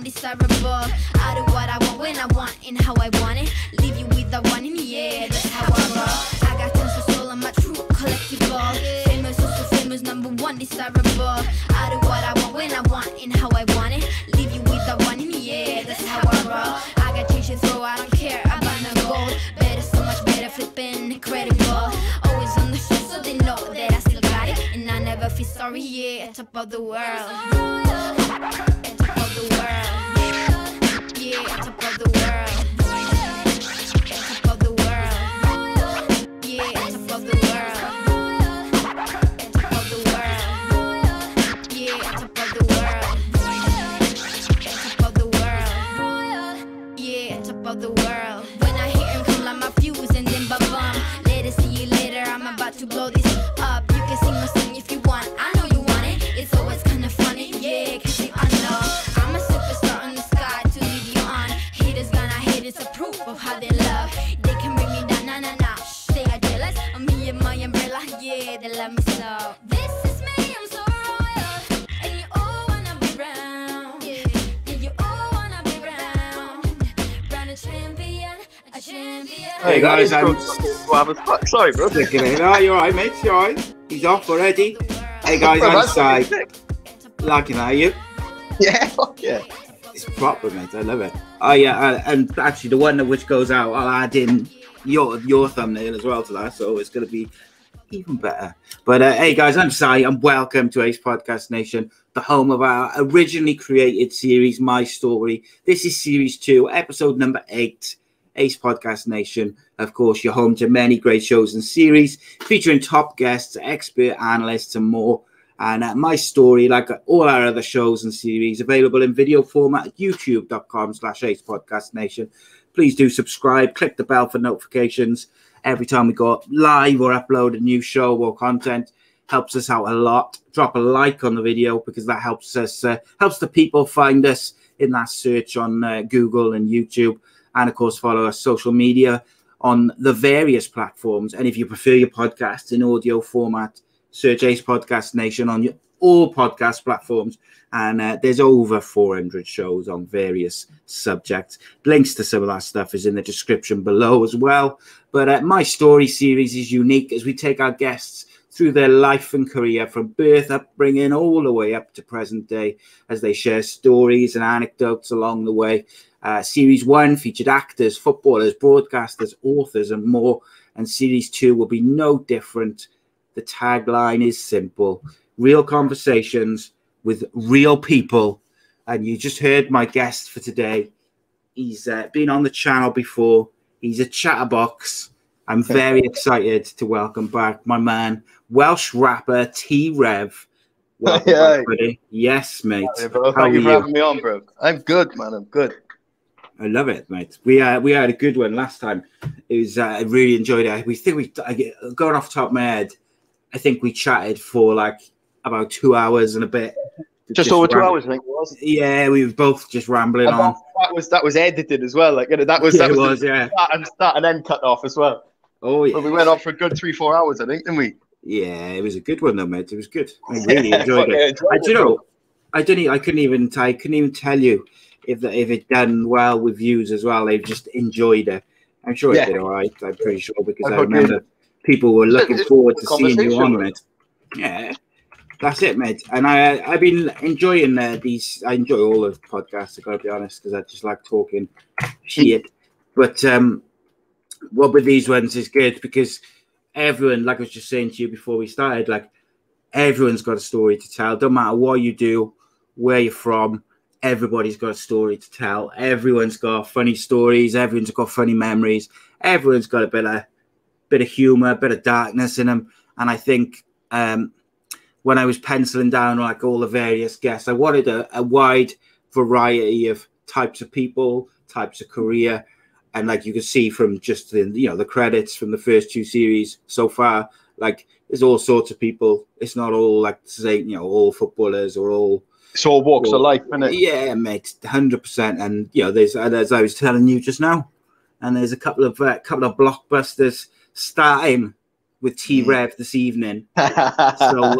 Desirable. I do what I want when I want and how I want it. Leave you with the one in the air. That's how I roll. I got tons of soul. I'm a true collectible. Famous, also famous, #1 desirable. I do what I want when I want and how I want it. Leave you with the one in the air. That's how I roll. I got change to throw. I don't care about no gold. Better, so much better, flipping incredible. Always on the show, so they know that I still got it, and I never feel sorry. Yeah, top of the world. Top of the world. Yeah, top of the world. Top of the world. Yeah, top of the world. Top of the world. Yeah, top of the world. Top of the world. Yeah, top of the world. When I hear him come like my fuse and then ba-bum. Later, see you later, I'm about to blow this up. You can sing my song if you want, I know you want it. It's always kind of funny, yeah, cause you know I'm a superstar on the sky to lead you on. Haters gonna hate, it's a proof of how they love. They can bring me down, nah, nah, nah. Shh, they are jealous of me and my umbrella, yeah, they love me so. This is me, I'm so royal, and you all wanna be round. Yeah, you all wanna be round. Round a champion, a champion. Hey guys, I'm sorry, bro. No, you're alright, mate. You're alright. He's off already. Hey guys, I'm Si. Liking that, are you? Yeah, fuck yeah. It's proper, mate. I love it. Oh yeah, and actually the one which goes out, I'll add in your thumbnail as well to that, so it's going to be even better. But hey guys, I'm Si, and welcome to Ace Podcast Nation, the home of our originally created series, My Story. This is series 2, episode number 8. Ace Podcast Nation, of course, you're home to many great shows and series featuring top guests, expert analysts, and more. And My Story, like all our other shows and series, available in video format at youtube.com/Ace Podcast Nation. Please do subscribe, click the bell for notifications every time we go live or upload a new show or content. Helps us out a lot. Drop a like on the video because that helps us, helps the people find us in that search on Google and YouTube. And of course, follow us social media on the various platforms. And if you prefer your podcast in audio format, search Ace Podcast Nation on all podcast platforms. And there's over 400 shows on various subjects. Links to some of that stuff is in the description below as well. But My Story series is unique as we take our guests through their life and career from birth, upbringing, all the way up to present day as they share stories and anecdotes along the way. Series 1 featured actors, footballers, broadcasters, authors, and more. And Series 2 will be no different. The tagline is simple: real conversations with real people. And you just heard my guest for today. He's been on the channel before. He's a chatterbox. I'm very excited to welcome back my man, Welsh rapper T-REV. Welcome back, buddy. Yes, mate. Hey, bro. Thank you for having me on, bro. I'm good, man. I'm good. I love it, mate. We had a good one last time. It was I really enjoyed it. Going off the top of my head, I think we chatted for like about 2 hours and a bit. Just over 2 hours, I think it was. Yeah, we were both just rambling on. That was edited as well. Like that was start and end cut off as well. Oh yeah. But we went on for a good 3-4 hours, I think, didn't we? Yeah, it was a good one though, mate. It was good. I really enjoyed it. I couldn't even tell you if it done well with views as well. They've just enjoyed it. I'm sure it did all right. I'm pretty sure because I remember people were looking forward to seeing you on it. Yeah, that's it, mate. And I've been enjoying these. I enjoy all the podcasts, I gotta be honest, because I just like talking shit. But what with these ones is good because everyone, like I was just saying to you before we started, like everyone's got a story to tell. Don't matter what you do, where you're from. Everybody's got a story to tell. Everyone's got funny stories. Everyone's got funny memories. Everyone's got a bit of humor, a bit of darkness in them. And I think when I was penciling down like all the various guests, I wanted a wide variety of types of people, types of career. And like you can see from just the credits from the first 2 series so far, like there's all sorts of people. It's not all like say all footballers or all it's all walks of life, isn't it? Yeah, mate, 100%. And you know, there's as I was telling you just now, and there's a couple of blockbusters starting with T-REV this evening. So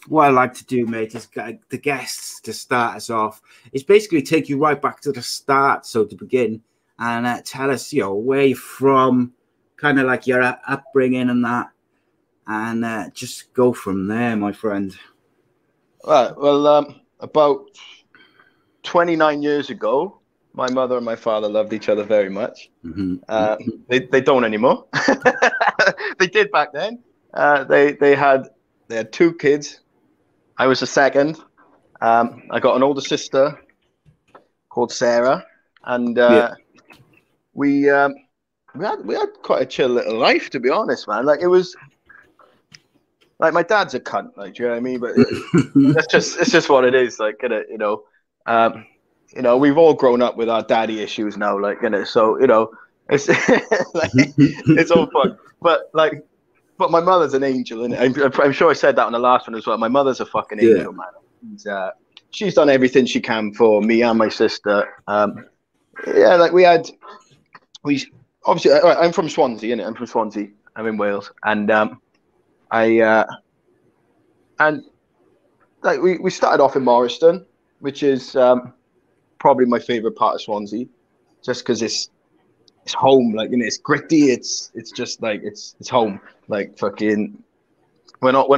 what I like to do, mate, is get the guests to start us off. It's basically take you right back to the start, so to begin, and tell us, you know, where you're from, kind of like your upbringing and that, and just go from there, my friend. Right. Well, about 29 years ago, my mother and my father loved each other very much. They don't anymore. They did back then. They had 2 kids. I was the second. I got an older sister called Sarah, and we had quite a chill little life, to be honest, man. Like, it was like, my dad's a cunt, like, do you know what I mean? But it's just what it is, like, you know, we've all grown up with our daddy issues now, like, you know, so, you know, it's like, it's all fun. But my mother's an angel, and I'm sure I said that on the last one as well. My mother's a fucking angel, man. She's done everything she can for me and my sister. Yeah, like, we obviously, I'm from Swansea, innit? I'm from Swansea. I'm in Wales, and and like, we started off in Morriston, which is probably my favorite part of Swansea, just because it's home. Like, you know, it's gritty. It's just like it's home. Like, fucking, we're not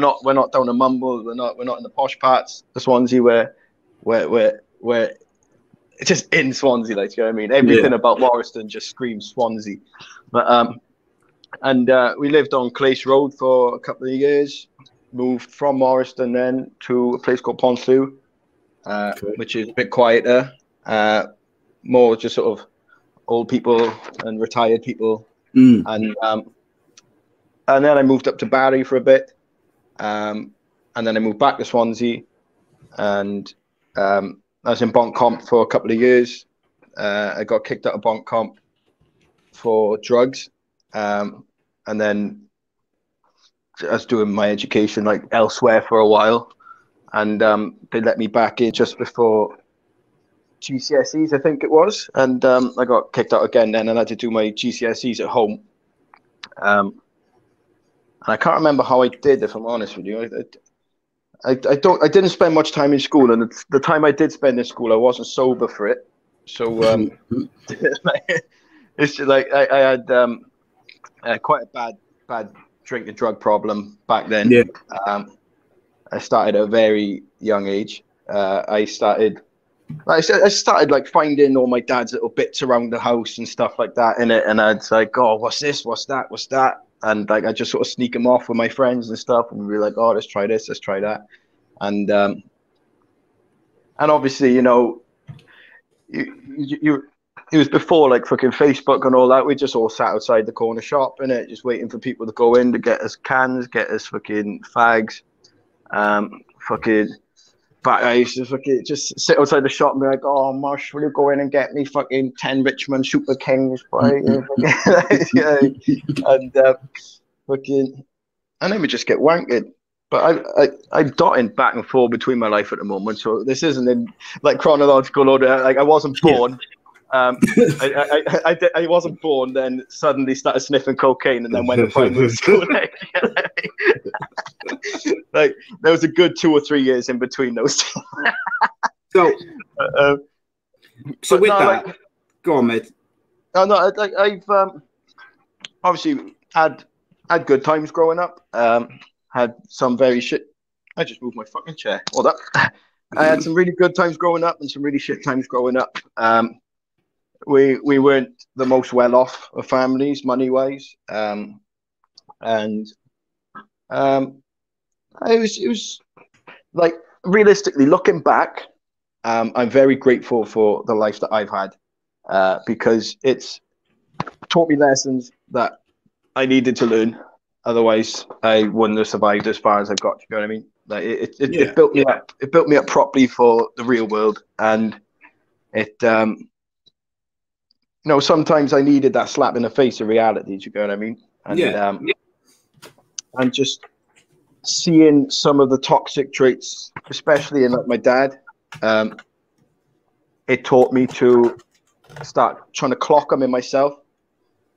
down in Mumble. We're not in the posh parts of Swansea where it's just in Swansea. Like, you know what I mean? Everything about Morriston just screams Swansea. But we lived on Clace Road for a couple of years. Moved from Morriston then to a place called Ponslew, which is a bit quieter, more just sort of old people and retired people. And then I moved up to Barry for a bit, and then I moved back to Swansea, and I was in Bont Comp for a couple of years. I got kicked out of Bont Comp for drugs, and then I was doing my education like elsewhere for a while, and they let me back in just before GCSEs, I think it was, and I got kicked out again then, and I had to do my GCSEs at home. And I can't remember how I did, if I'm honest with you. I didn't spend much time in school, and the time I did spend in school, I wasn't sober for it. So it's just like I had quite a bad drink and drug problem back then. I started at a very young age. I started like finding all my dad's little bits around the house and stuff like that in it, and I'd like, oh, what's this, what's that, and like I just sort of sneak them off with my friends and stuff, and we'd be like, oh, let's try this, let's try that, and obviously, you know, it was before like fucking Facebook and all that. We just all sat outside the corner shop, innit, just waiting for people to go in to get us cans, get us fucking fags, But I used to fucking just sit outside the shop and be like, oh, Marsh, will you go in and get me fucking 10 Richmond Super Kings, boy? Yeah. And then we just get wankered. But I'm dotting back and forth between my life at the moment, so this isn't in like chronological order. Like, I wasn't born. I wasn't born, then suddenly started sniffing cocaine, and then went to primary school. Like, there was a good 2 or 3 years in between those two. So with that, like, go on, mate. I've obviously had good times growing up. Had some very shit. I just moved my fucking chair. Hold up. I had some really good times growing up and some really shit times growing up. We weren't the most well off of families money wise, and it was like, realistically looking back, I'm very grateful for the life that I've had, because it's taught me lessons that I needed to learn. Otherwise, I wouldn't have survived as far as I've got. You know what I mean? Like, it built me up. It built me up properly for the real world, and it. You know, sometimes I needed that slap in the face of reality. Do you know what I mean? And and just seeing some of the toxic traits, especially in like my dad, it taught me to start trying to clock them in myself.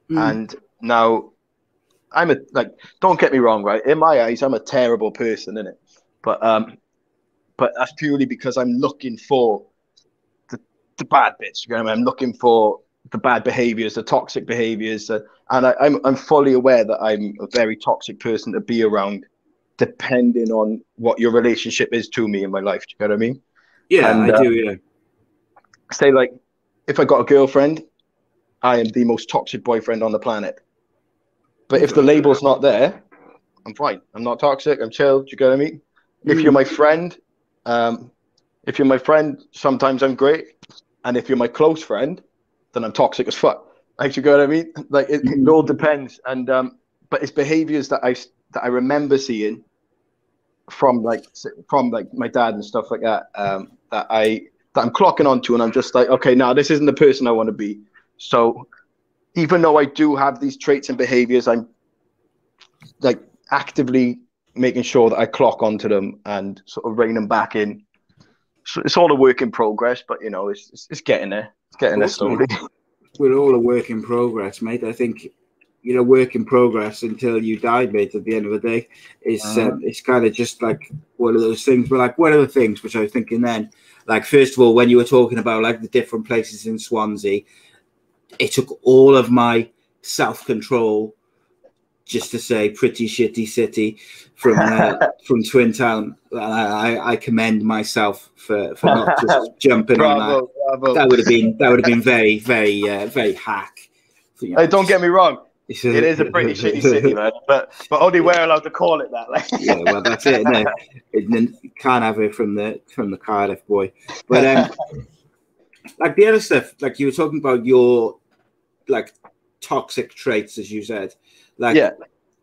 And now I'm don't get me wrong, right? In my eyes, I'm a terrible person, innit? But that's purely because I'm looking for the bad bits. You know what I mean? I'm looking for the bad behaviors, the toxic behaviors, and I'm fully aware that I'm a very toxic person to be around, depending on what your relationship is to me in my life. Do you know what I mean? Yeah, and, I do. Yeah. Say, like, if I got a girlfriend, I am the most toxic boyfriend on the planet. But if the label's not there, I'm fine. I'm not toxic. I'm chill. Do you get what I mean? If you're my friend, sometimes I'm great. And if you're my close friend, then I'm toxic as fuck. Like, you get what I mean? Like, it all depends. And but it's behaviors that I remember seeing from my dad and stuff like that, that I'm clocking onto, and I'm just like, okay, now this isn't the person I want to be. So even though I do have these traits and behaviors, I'm like actively making sure that I clock onto them and sort of rein them back in. So it's all a work in progress, but you know, it's getting there. It's getting there slowly. We're all a work in progress, mate. I think, you know, work in progress until you die, mate. At the end of the day, it's kind of just like one of those things. But like one of the things which I was thinking then, like, first of all, when you were talking about like the different places in Swansea, it took all of my self-control just to say pretty shitty city from Twin Town. I commend myself for not just jumping on that. Bravo. That would have been very, very, very hack. You know, hey, don't get me wrong. It is a pretty shitty city, man. But only we're allowed to call it that. Like. Yeah, well, that's it. No, you can't have it from the Cardiff boy. But like the other stuff, like you were talking about your like toxic traits, as you said. Like, yeah.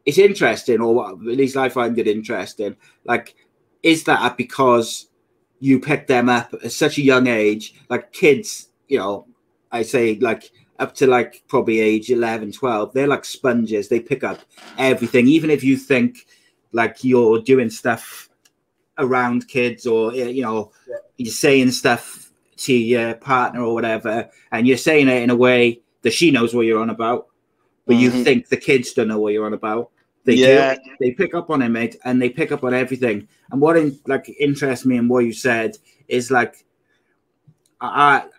It's interesting, or at least I find it interesting. Like, is that because you picked them up at such a young age? Like kids, you know, I say like up to like probably age 11, 12, they're like sponges. They pick up everything. Even if you think like you're doing stuff around kids, or, you know, you're saying stuff to your partner or whatever, and you're saying it in a way that she knows what you're on about, but you think the kids don't know what you're on about. They do. They pick up on it, mate, and they pick up on everything. And what interests me in what you said is like, I'm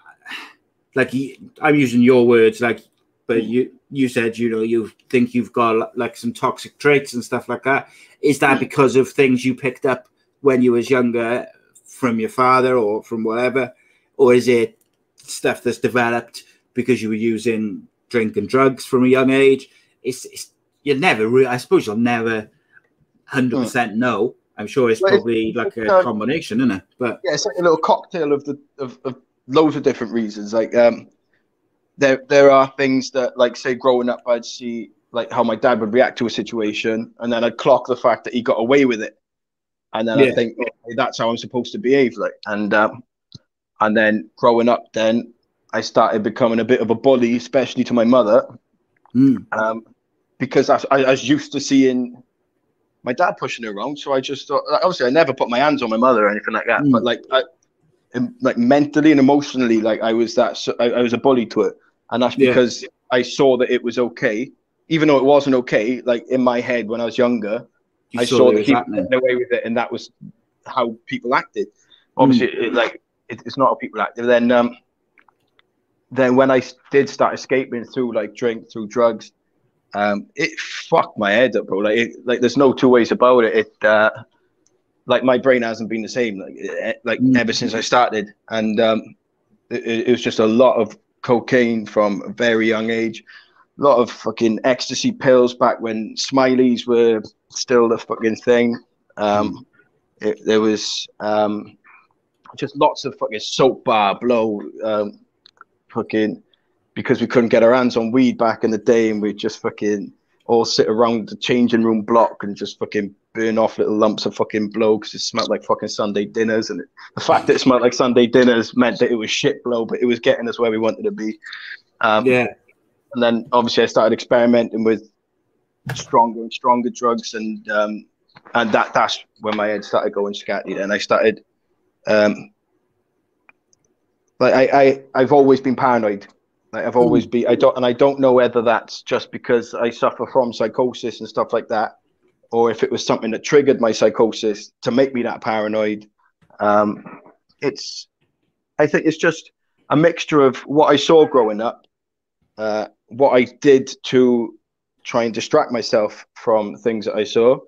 using your words, like, but you said, you know, you think you've got like some toxic traits and stuff like that. Is that because of things you picked up when you was younger from your father or from whatever, or is it stuff that's developed because you were using drink and drugs from a young age? I suppose you'll never 100% know. I'm sure it's probably like a combination, isn't it? But yeah, it's like a little cocktail of loads of different reasons. Like there are things that, like, say growing up, I'd see like how my dad would react to a situation, and then I'd clock the fact that he got away with it, and then I think, okay, that's how I'm supposed to behave. Like, and then growing up, then I started becoming a bit of a bully, especially to my mother. Because I was used to seeing my dad pushing her around, so I just thought, like, obviously I never put my hands on my mother or anything like that, but like mentally and emotionally, like I was a bully to it, and that's because I saw that it was okay, even though it wasn't okay. Like, in my head when I was younger, I saw that he was getting away with it, and that was how people acted. Obviously, it's not how people acted. Then when I did start escaping through like drink, through drugs, it fucked my head up, bro. Like there's no two ways about it. Like my brain hasn't been the same ever since I started, and it was just a lot of cocaine from a very young age, a lot of fucking ecstasy pills back when Smileys were still the fucking thing. There was just lots of fucking soap bar blow, fucking, because we couldn't get our hands on weed back in the day, and we'd just fucking all sit around the changing room block and just fucking burn off little lumps of fucking blow because it smelled like fucking Sunday dinners. And the fact that it smelled like Sunday dinners meant that it was shit blow, but it was getting us where we wanted to be. And then obviously I started experimenting with stronger and stronger drugs, and that's when my head started going scatty. And I started like I've always been paranoid. Like I've always been. I don't know whether that's just because I suffer from psychosis and stuff like that, or if it was something that triggered my psychosis to make me that paranoid. I think it's just a mixture of what I saw growing up, what I did to try and distract myself from things that I saw,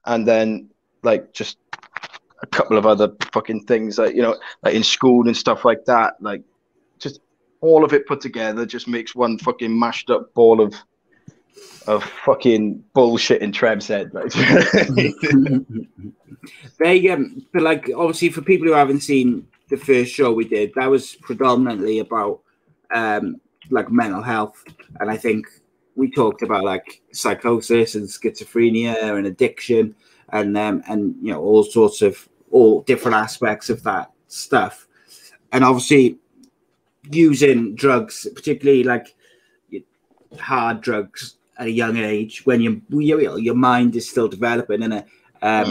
and then like just a couple of other fucking things, like, you know, like in school and stuff like that. Like just all of it put together just makes one fucking mashed up ball of fucking bullshit in Trev's head. Like. But like obviously for people who haven't seen the first show we did, that was predominantly about like mental health, and I think we talked about like psychosis and schizophrenia and addiction and you know, all different aspects of that stuff, and obviously using drugs, particularly like hard drugs at a young age when your mind is still developing, and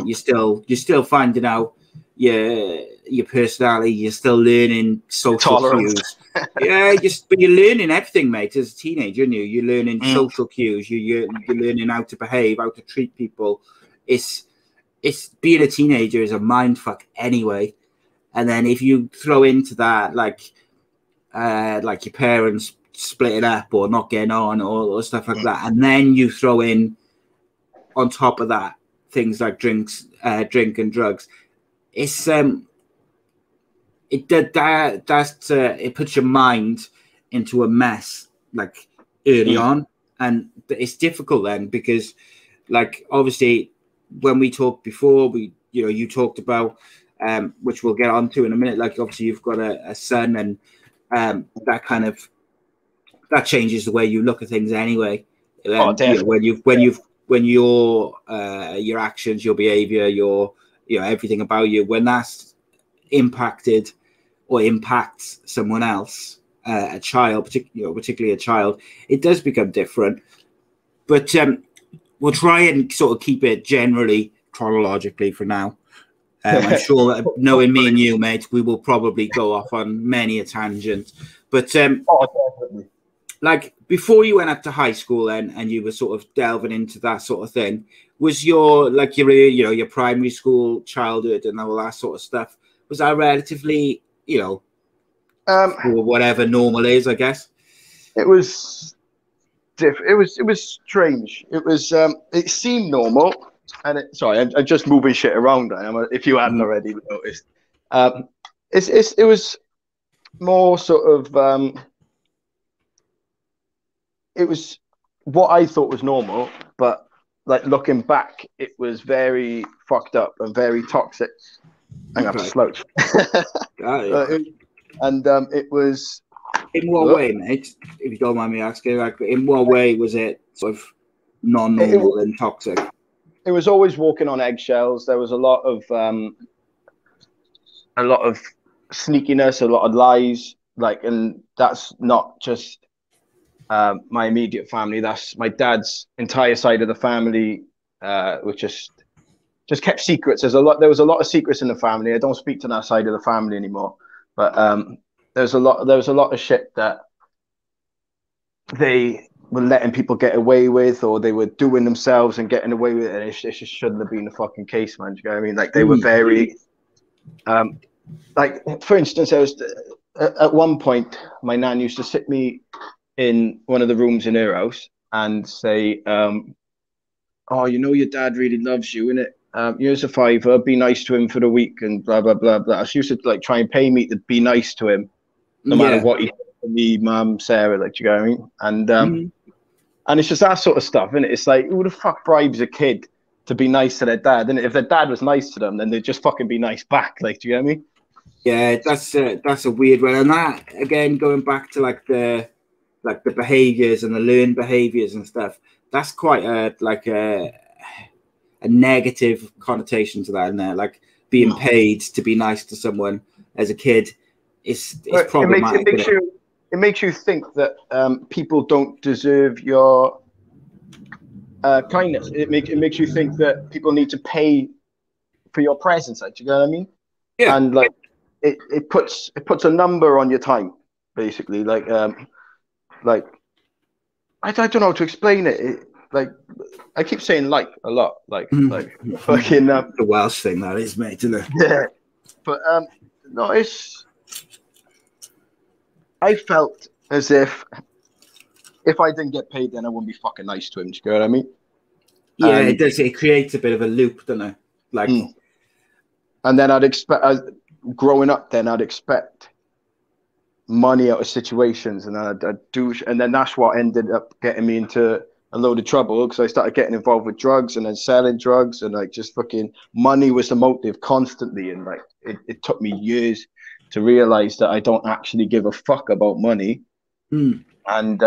you're still finding out your personality, you're still learning social cues. But you're learning everything, mate, as a teenager, aren't you? You're learning social cues, you're learning how to behave, how to treat people. It's being a teenager is a mind fuck anyway. And then if you throw into that like your parents splitting up or not getting on or stuff like that, and then you throw in on top of that things like drink and drugs, it's it puts your mind into a mess like early on, and it's difficult then because like obviously when we talked before, you talked about which we'll get on to in a minute, like obviously you've got a son, and that changes the way you look at things anyway. When your actions, your behavior, everything about you, when that's impacted or impacts someone else, a child, particularly a child, it does become different. But we'll try and sort of keep it generally chronologically for now. I'm sure that knowing me and you, mate, we will probably go off on many a tangent. But definitely. Like before you went up to high school then, and you were sort of delving into that sort of thing, was your primary school childhood and all that sort of stuff, was that relatively, whatever normal is, I guess? It was it was strange. It was it seemed normal, and I'm just moving shit around. If you hadn't already noticed, it was more sort of it was what I thought was normal, but like looking back, it was very fucked up and very toxic. I'm gonna have to slouch. And it was. In what way, mate? If you don't mind me asking, like, in what way was it sort of non-normal and toxic? It was always walking on eggshells. There was a lot of sneakiness, a lot of lies. Like, and that's not just my immediate family. That's my dad's entire side of the family, which just kept secrets. There was a lot of secrets in the family. I don't speak to that side of the family anymore, but there was a lot of shit that they were letting people get away with, or they were doing themselves and getting away with it. And it just shouldn't have been the fucking case, man. Do you know what I mean? Like they were very, like for instance, I was at one point, my nan used to sit me in one of the rooms in her house and say, "Oh, your dad really loves you, innit? Here's a £5, be nice to him for the week," and blah blah blah blah. She used to like try and pay me to be nice to him, no matter what he did for me, mum, Sarah, like, do you know what I mean? And it's just that sort of stuff, and it's like, who the fuck bribes a kid to be nice to their dad? And if their dad was nice to them, then they'd just fucking be nice back, like, do you know what I mean? Yeah, that's a weird one, and that again going back to like the behaviors and the learned behaviors and stuff. That's quite a negative connotation to that, in there, like being paid to be nice to someone as a kid. It's problematic. It makes you think that people don't deserve your kindness. It makes you think that people need to pay for your presence. Like, do you know what I mean? Yeah. And like it puts a number on your time, basically. Like I don't know how to explain it. Like I keep saying like a lot, like fucking the Welsh thing that is, mate, isn't it? yeah. But no, I felt as if I didn't get paid, then I wouldn't be fucking nice to him. Do you know what I mean? Yeah, it does. It creates a bit of a loop, doesn't it? Like, and then I'd expect, growing up, then I'd expect money out of situations, and I'd do, and then that's what ended up getting me into a load of trouble, because I started getting involved with drugs and then selling drugs, and like just fucking money was the motive constantly, and like it took me years to realize that I don't actually give a fuck about money. And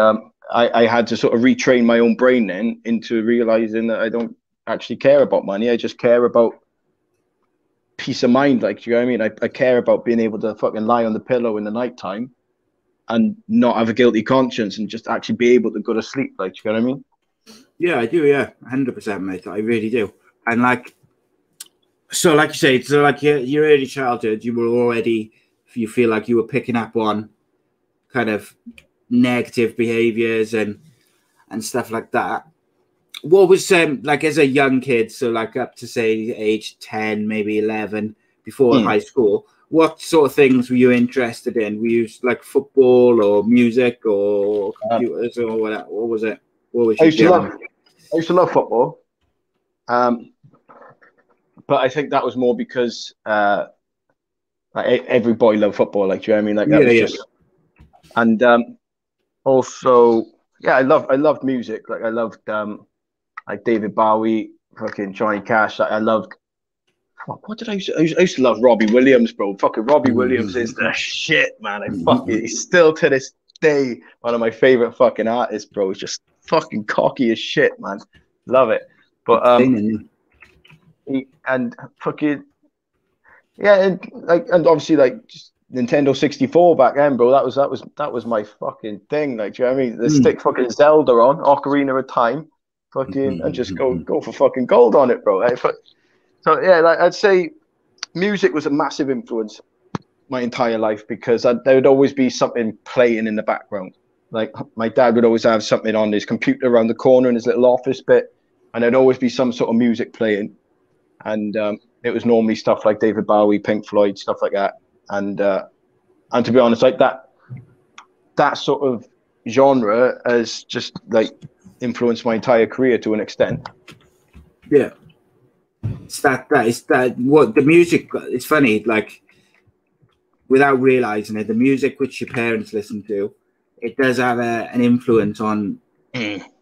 I had to sort of retrain my own brain then into realizing that I don't actually care about money. I just care about peace of mind. Like, you know what I mean? I care about being able to fucking lie on the pillow in the nighttime and not have a guilty conscience, and just actually be able to go to sleep. Like, you know what I mean? Yeah, I do. Yeah, 100%, mate. I really do. And like, so like you say, so like your early childhood, you were already, you feel like you were picking up on kind of negative behaviors and stuff like that. What was like as a young kid, so like up to say age 10, maybe 11, before high school, what sort of things were you interested in? Were you like football or music or computers or what was it? What was I used to love football, but I think that was more because like every boy loved football. Like, do you know what I mean? Like that was just, and also, yeah, I loved music. Like I loved like David Bowie, fucking Johnny Cash. I loved, what did I used to, I used to love Robbie Williams, bro. Fucking Robbie Williams is the shit, man. He's still to this day one of my favorite fucking artists, bro. He's just fucking cocky as shit, man. Love it. But and fucking yeah, and obviously like just Nintendo 64 back then, bro. That was my fucking thing. Like, do you know what I mean? The stick fucking Zelda on Ocarina of Time, fucking, and just go for fucking gold on it, bro. So yeah, like I'd say music was a massive influence my entire life, because there would always be something playing in the background. Like my dad would always have something on his computer around the corner in his little office bit, and there'd always be some sort of music playing. And it was normally stuff like David Bowie, Pink Floyd, stuff like that. And to be honest, like that sort of genre has just like influenced my entire career to an extent. Yeah. It's that what the music, it's funny, like without realizing it, the music which your parents listen to, it does have an influence on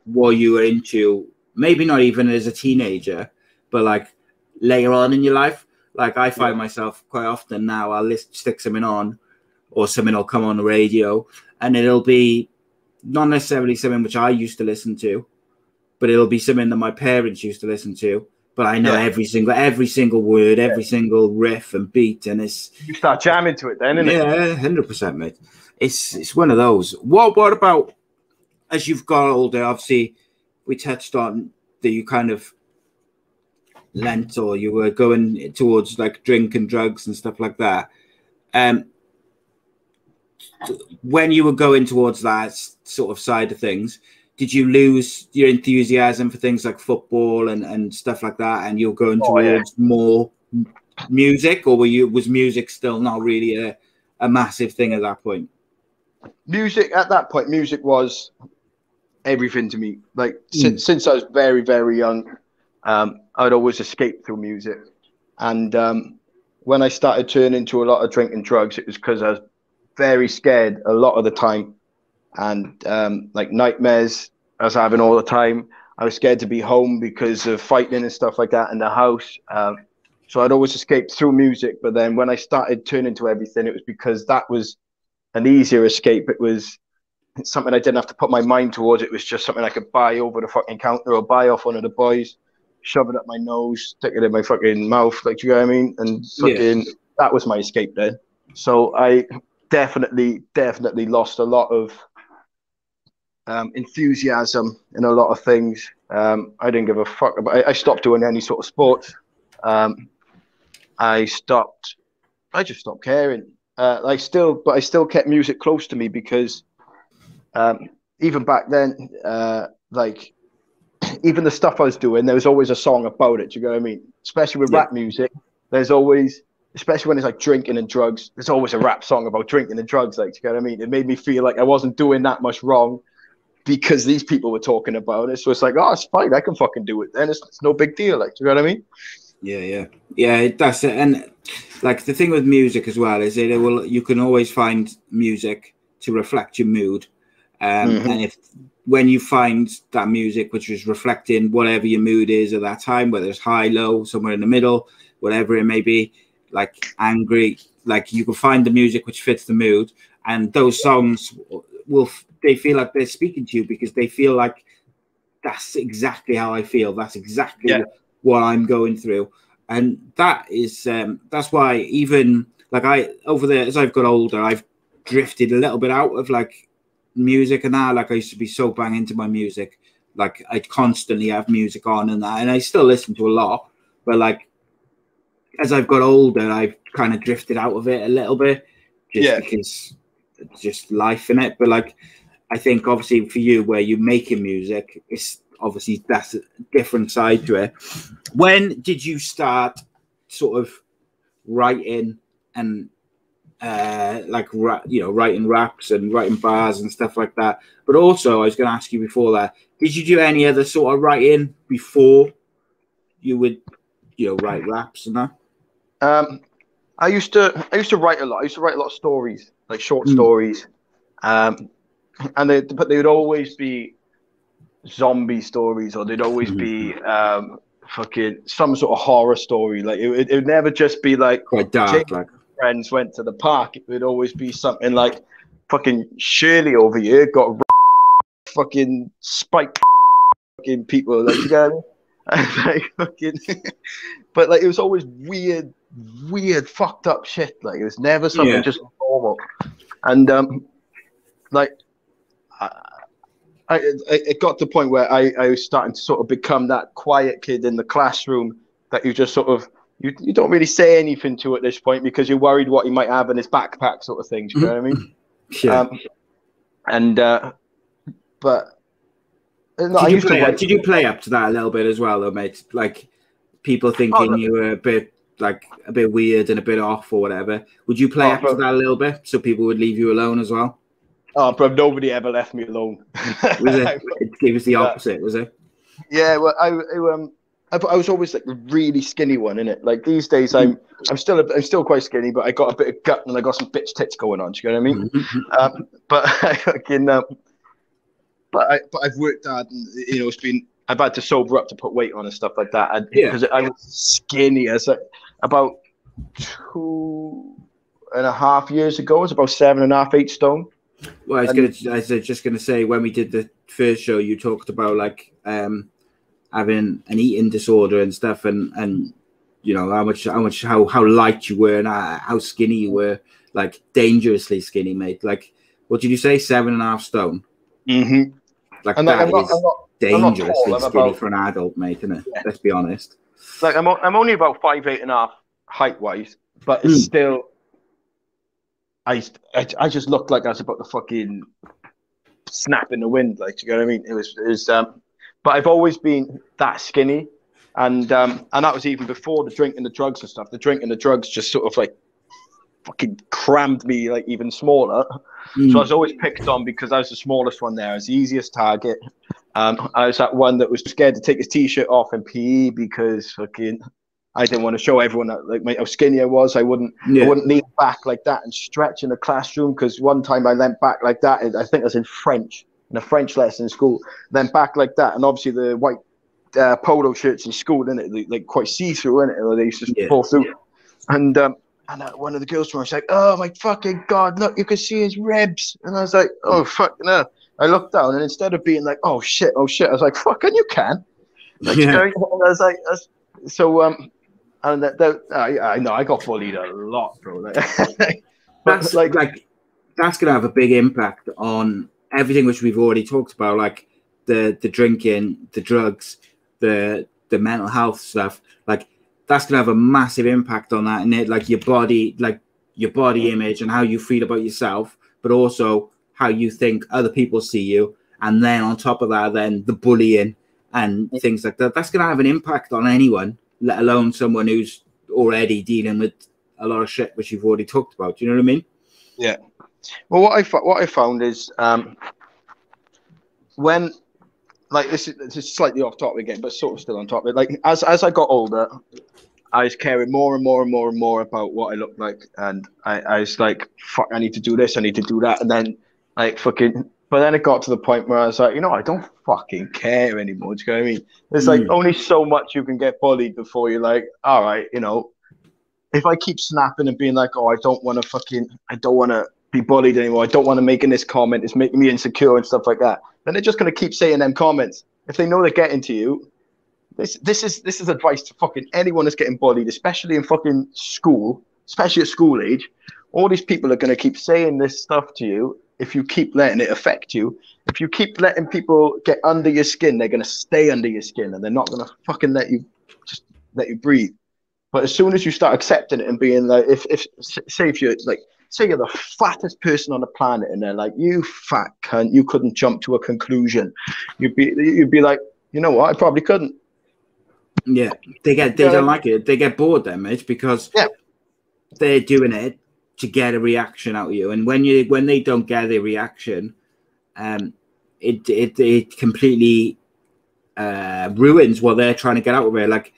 what you were into, maybe not even as a teenager, but like later on in your life. Like I find myself quite often now, I'll stick something on, or something will come on the radio, and it'll be not necessarily something which I used to listen to, but it'll be something that my parents used to listen to. But I know every single word, every single riff and beat, and it's, you start jamming to it then, innit? Yeah, 100%, mate. It's one of those. What about as you've got older? Obviously, we touched on that you kind of lent, or you were going towards like drink and drugs and stuff like that. When you were going towards that sort of side of things, did you lose your enthusiasm for things like football and stuff like that, and you're going towards more music, or was music still not really a massive thing at that point? Music at that point, music was everything to me. Like since I was very, very young, I'd always escape through music. And when I started turning to a lot of drinking drugs, it was because I was very scared a lot of the time. And like nightmares I was having all the time. I was scared to be home because of fighting and stuff like that in the house. So I'd always escape through music. But then when I started turning to everything, it was because that was an easier escape. It was something I didn't have to put my mind towards. It was just something I could buy over the fucking counter, or buy off one of the boys, shove it up my nose, stick it in my fucking mouth, like, you know what I mean? And fucking, that was my escape then. So I definitely lost a lot of enthusiasm in a lot of things. I didn't give a fuck about. I stopped doing any sort of sports. I just stopped caring. But I still kept music close to me because even back then, like even the stuff I was doing, there was always a song about it. Do you know what I mean? Especially with rap music, there's always, especially when it's like drinking and drugs, there's always a rap song about drinking and drugs. Like, do you know what I mean? It made me feel like I wasn't doing that much wrong because these people were talking about it. So it's like, oh, it's fine. I can fucking do it then. It's no big deal. Like, do you know what I mean? Yeah, that's it. And like the thing with music as well is that you can always find music to reflect your mood. And when you find that music which is reflecting whatever your mood is at that time, whether it's high, low, somewhere in the middle, whatever it may be, like angry, like you can find the music which fits the mood, and those songs they feel like they're speaking to you because they feel like that's exactly how I feel. That's exactly what I'm going through. And that is that's why even like as I've got older, I've drifted a little bit out of like music and that. Like I used to be so bang into my music, like I'd constantly have music on and that, and I still listen to a lot, but like as I've got older, I've kind of drifted out of it a little bit because it's just life in it. But like I think obviously for you, where you're making music, it's obviously that's a different side to it. When did you start sort of writing and writing raps and writing bars and stuff like that? But also I was going to ask you before that, did you do any other sort of writing before you would write raps and that? I used to write a lot. I used to write a lot of stories, like short stories, and but they would always be zombie stories, or they'd always be fucking some sort of horror story. Like it would never just be like quite dark, like friends went to the park. It would always be something like fucking Shirley over here got fucking spiked fucking people, like, you know, like fucking but like it was always weird fucked up shit. Like it was never something just normal. And like it got to the point where I was starting to sort of become that quiet kid in the classroom that you just sort of you don't really say anything to at this point because you're worried what he might have in his backpack, sort of thing. Do you know what I mean? But no, did you play up to that a little bit as well, though, mate? Like people thinking you were a bit weird and a bit off or whatever. Would you play up to that a little bit so people would leave you alone as well? Oh, bro, nobody ever left me alone. Was it? It was the opposite, was it? Yeah, well, I was always like the really skinny one, innit? Like these days, I'm still quite skinny, but I got a bit of gut and I got some bitch tits going on. Do you know what I mean? But I've worked hard, and I've had to sober up to put weight on and stuff like that. And because I was skinny as about 2.5 years ago, I was about 7.5, 8 stone. Well, I was just gonna say, when we did the first show, you talked about like having an eating disorder and stuff, and you know how light you were and how skinny you were, like dangerously skinny, mate. Like, what did you say? 7.5 stone. Like and that is dangerously skinny for an adult, mate, isn't it? Yeah. Let's be honest. Like I'm only about 5'8.5" height wise, but it's still. I just looked like I was about to fucking snap in the wind, like, you know what I mean? It was but I've always been that skinny, and that was even before the drink and the drugs and stuff. The drink and the drugs just sort of like fucking crammed me like even smaller. So I was always picked on because I was the smallest one there. I was the easiest target. I was that one that was scared to take his t-shirt off in PE because fucking I didn't want to show everyone how skinny I was. I wouldn't lean back like that and stretch in the classroom, because one time I leant back like that. I think I was in French, in a French lesson in school. Leant back like that, and obviously the white polo shirts in school, innit, like quite see-through, innit, or they used to pull through. And one of the girls from was like, "Oh my fucking god, look, you can see his ribs." And I was like, "Oh fuck no!" I looked down, and instead of being like, "Oh shit," I was like, "Fucking you can." Like, and I was like, so and I know I got bullied a lot, bro. That's like that's gonna have a big impact on everything which we've already talked about, like the drinking, the drugs, the mental health stuff. Like that's gonna have a massive impact on that, and it like your body, like your body image and how you feel about yourself, but also how you think other people see you. And then on top of that, then the bullying and things like that, that's going to have an impact on anyone, let alone someone who's already dealing with a lot of shit, which you've already talked about. Do you know what I mean? Yeah. Well, what I found is when, like, this is slightly off topic again, but sort of still on topic. Like, as I got older, I was caring more and more and more and more about what I looked like, and I was like, fuck, I need to do this, I need to do that, and then like fucking. But then it got to the point where I was like, I don't fucking care anymore. Do you know what I mean? There's like only so much you can get bullied before you're like, all right, if I keep snapping and being like, oh, I don't want to be bullied anymore. I don't want to making this comment. It's making me insecure and stuff like that. Then they're just going to keep saying them comments. If they know they're getting to you, this is advice to fucking anyone that's getting bullied, especially in fucking school, especially at school age. All these people are going to keep saying this stuff to you. If you keep letting it affect you, if you keep letting people get under your skin, they're going to stay under your skin, and they're not going to fucking let you breathe. But as soon as you start accepting it and being like, if you're like, say you're the fattest person on the planet, and they're like, you fat cunt, you couldn't jump to a conclusion, you'd be like, you know what, I probably couldn't. Yeah, they don't like it. They get bored then, mate, because they're doing it to get a reaction out of you, and when they don't get a reaction, it completely ruins what they're trying to get out of it. Like,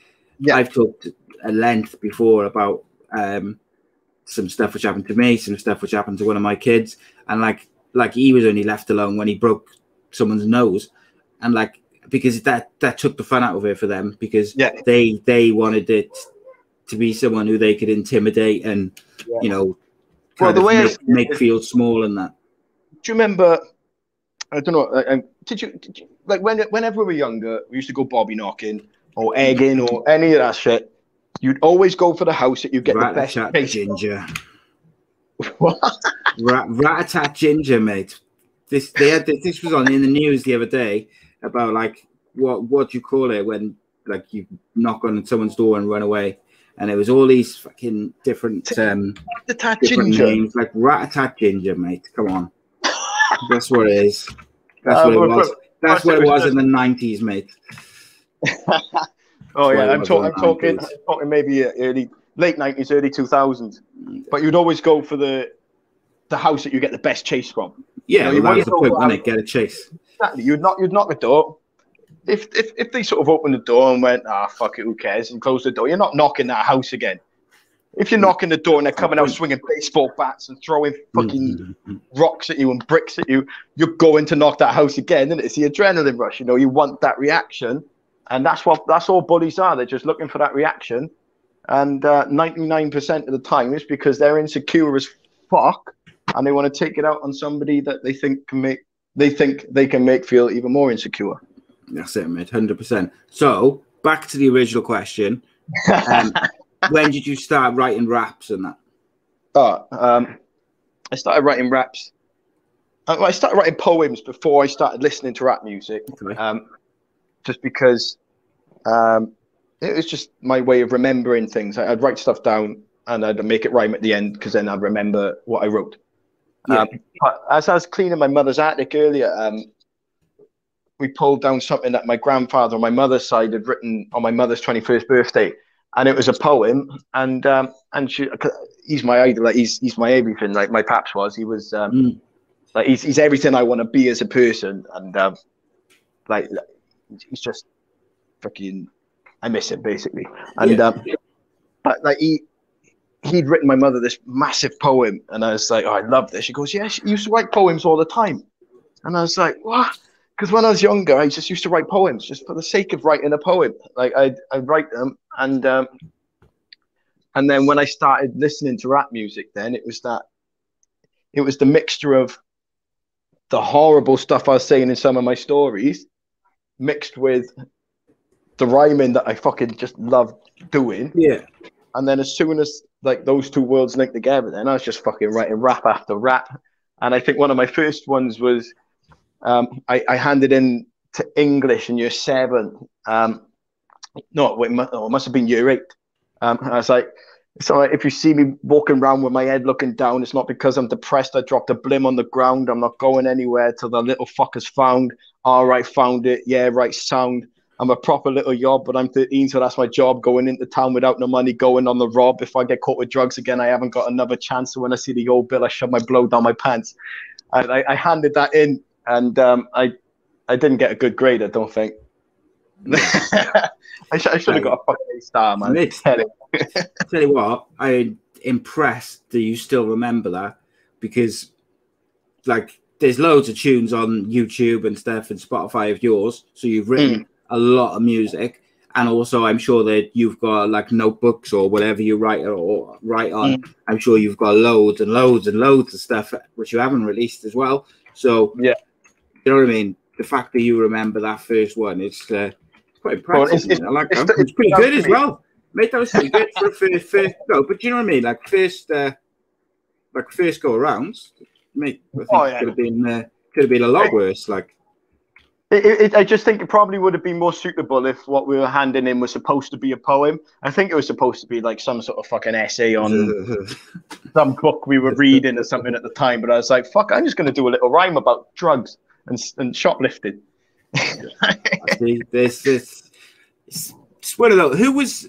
I've talked at length before about some stuff which happened to me, some stuff which happened to one of my kids, and like he was only left alone when he broke someone's nose, and like, because that took the fun out of it for them, because they wanted it to be someone who they could intimidate and make feel small and that. Do you remember? I don't know. Did you like whenever we were younger, we used to go bobby knocking or egging or any of that shit? You'd always go for the house that you get the best taste ginger. What? Rat-a-tat ginger, mate. This was on in the news the other day about like what do you call it when like you knock on someone's door and run away, and it was all these fucking different names, like rat-a-tat ginger, mate. Come on, that's what it is. That's what it was. That's what it was in the 90s, mate. Oh yeah, I'm talking maybe late 90s, early 2000s. But you'd always go for the house that you get the best chase from. Yeah, that was the point, wasn't it? Get a chase. Exactly. You'd knock the door. If they sort of opened the door and went, fuck it, who cares, and closed the door, you're not knocking that house again. If you're knocking the door and they're coming out swinging baseball bats and throwing fucking rocks at you and bricks at you, you're going to knock that house again, and it's the adrenaline rush. You want that reaction, and that's all bullies are. They're just looking for that reaction, and 99% of the time it's because they're insecure as fuck, and they want to take it out on somebody that they think they can make feel even more insecure. That's it, mate. 100%. So back to the original question. When did you start writing raps and that? I started writing raps. I started writing poems before I started listening to rap music. Okay. Just because it was just my way of remembering things. I'd write stuff down and I'd make it rhyme at the end, because then I'd remember what I wrote. Yeah. But as I was cleaning my mother's attic earlier, we pulled down something that my grandfather on my mother's side had written on my mother's 21st birthday, and it was a poem. And he's my idol, like he's my everything, like my paps was. He was like he's everything I want to be as a person, and like he's just fucking, I miss him basically. And but like he'd written my mother this massive poem, and I was like, oh, I love this. She goes, yeah, she used to write poems all the time. And I was like, what? Because when I was younger, I just used to write poems just for the sake of writing a poem. Like I'd write them, and then when I started listening to rap music, then it was the mixture of the horrible stuff I was saying in some of my stories, mixed with the rhyming that I fucking just loved doing. Yeah. And then as soon as like those two worlds linked together, then I was just fucking writing rap after rap. And I think one of my first ones was, I handed in to English in year 7. No, it must have been year 8. I was like, So if you see me walking around with my head looking down, it's not because I'm depressed. I dropped a blim on the ground. I'm not going anywhere till the little fucker's found. All right, found it. Yeah, right, sound. I'm a proper little yob, but I'm 13, so that's my job. Going into town without no money, going on the rob. If I get caught with drugs again, I haven't got another chance. So when I see the old bill, I shove my blow down my pants. I handed that in, and I didn't get a good grade, I don't think. I should have got a fucking A-star, man. Tell you what, I'm impressed that you still remember that, because like there's loads of tunes on YouTube and stuff and Spotify of yours, so you've written a lot of music, and also I'm sure that you've got like notebooks or whatever you write on. I'm sure you've got loads and loads and loads of stuff which you haven't released as well. So yeah, you know what I mean? The fact that you remember that first one, it's quite impressive. I like that. It's pretty good as well. Mate, that was pretty good for a first go. But you know what I mean? Like first go arounds, mate. I think could have been a lot worse. Like, I just think it probably would have been more suitable if what we were handing in was supposed to be a poem. I think it was supposed to be like some sort of fucking essay on some book we were reading or something at the time. But I was like, fuck, I'm just going to do a little rhyme about drugs and shoplifting. It's one of those. Who was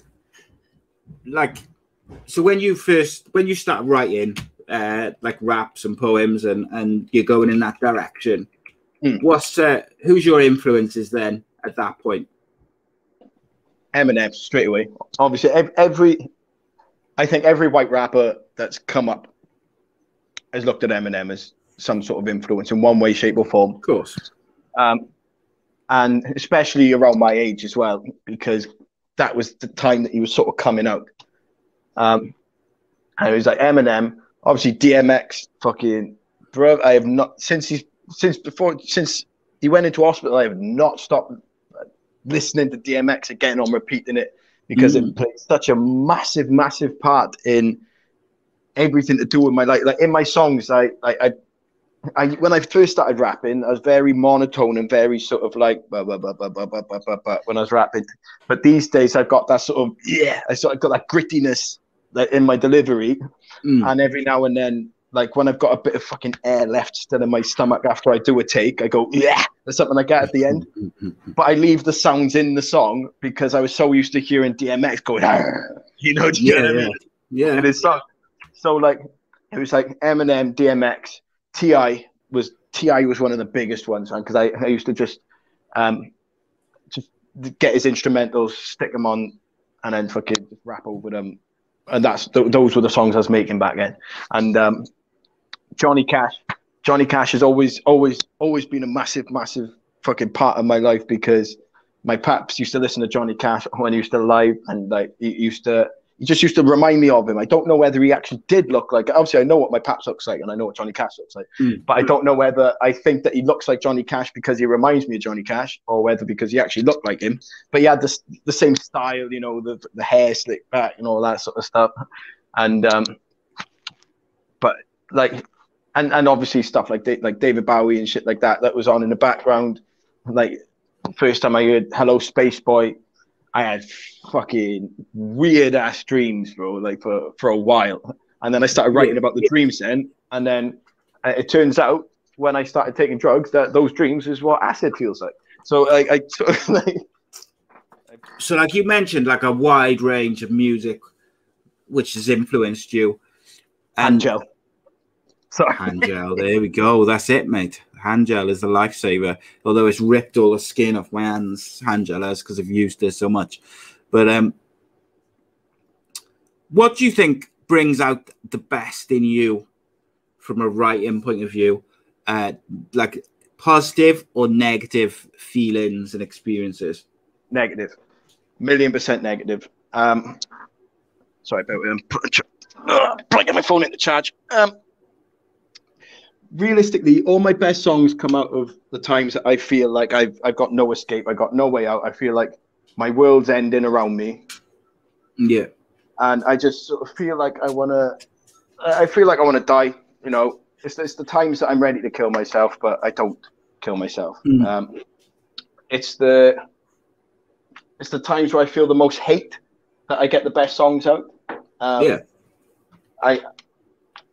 like, so when you start writing like raps and poems and you're going in that direction, who's your influences then at that point? Eminem straight away. Obviously, I think every white rapper that's come up has looked at Eminem as some sort of influence in one way, shape, or form. Of course. And especially around my age as well, because that was the time that he was sort of coming out. And it was like Eminem, obviously DMX, fucking bro. I have not since he went into hospital. I have not stopped listening to DMX again on repeating it, because it played such a massive, massive part in everything to do with my life. Like in my songs, I when I first started rapping, I was very monotone and very sort of like when I was rapping. But these days, I've got that sort of I sort of got that grittiness like in my delivery, and every now and then, like when I've got a bit of fucking air left still in my stomach after I do a take, I go there's something like that at the end. But I leave the sounds in the song because I was so used to hearing DMX going, you know, do you know what I mean? Yeah. And it's so like it was like Eminem, DMX. T.I. was one of the biggest ones, because I used to just get his instrumentals, stick them on, and then fucking rap over them. And those were the songs I was making back then. And Johnny Cash has always been a massive, massive fucking part of my life, because my paps used to listen to Johnny Cash when he was still alive, and like he just used to remind me of him. I don't know whether he actually did look like. Obviously, I know what my paps looks like, and I know what Johnny Cash looks like. But I don't know whether I think that he looks like Johnny Cash because he reminds me of Johnny Cash, or whether because he actually looked like him. But he had the same style, you know, the hair slicked back and all that sort of stuff. And but like, and obviously stuff like David Bowie and shit like that was on in the background. Like first time I heard "Hello Space Boy," I had fucking weird ass dreams, bro, like for a while. And then I started writing about the dreams then. And then it turns out when I started taking drugs that those dreams is what acid feels like. So I sort of like. So like you mentioned, like a wide range of music which has influenced you. Hand gel. Sorry. Hand gel, there we go. That's it, mate. Hand gel is the lifesaver. Although it's ripped all the skin off my hands, hand gel has, because I've used it so much. But what do you think brings out the best in you from a writing point of view? Like positive or negative feelings and experiences? Negative. 1,000,000% negative. Sorry about plugging my phone into charge. Realistically, all my best songs come out of the times that I feel like I've got no escape. I got no way out. I feel like my world's ending around me. Yeah. And I just sort of feel like I want to die. You know, it's the times that I'm ready to kill myself, but I don't kill myself. It's the times where I feel the most hate that I get the best songs out. Yeah.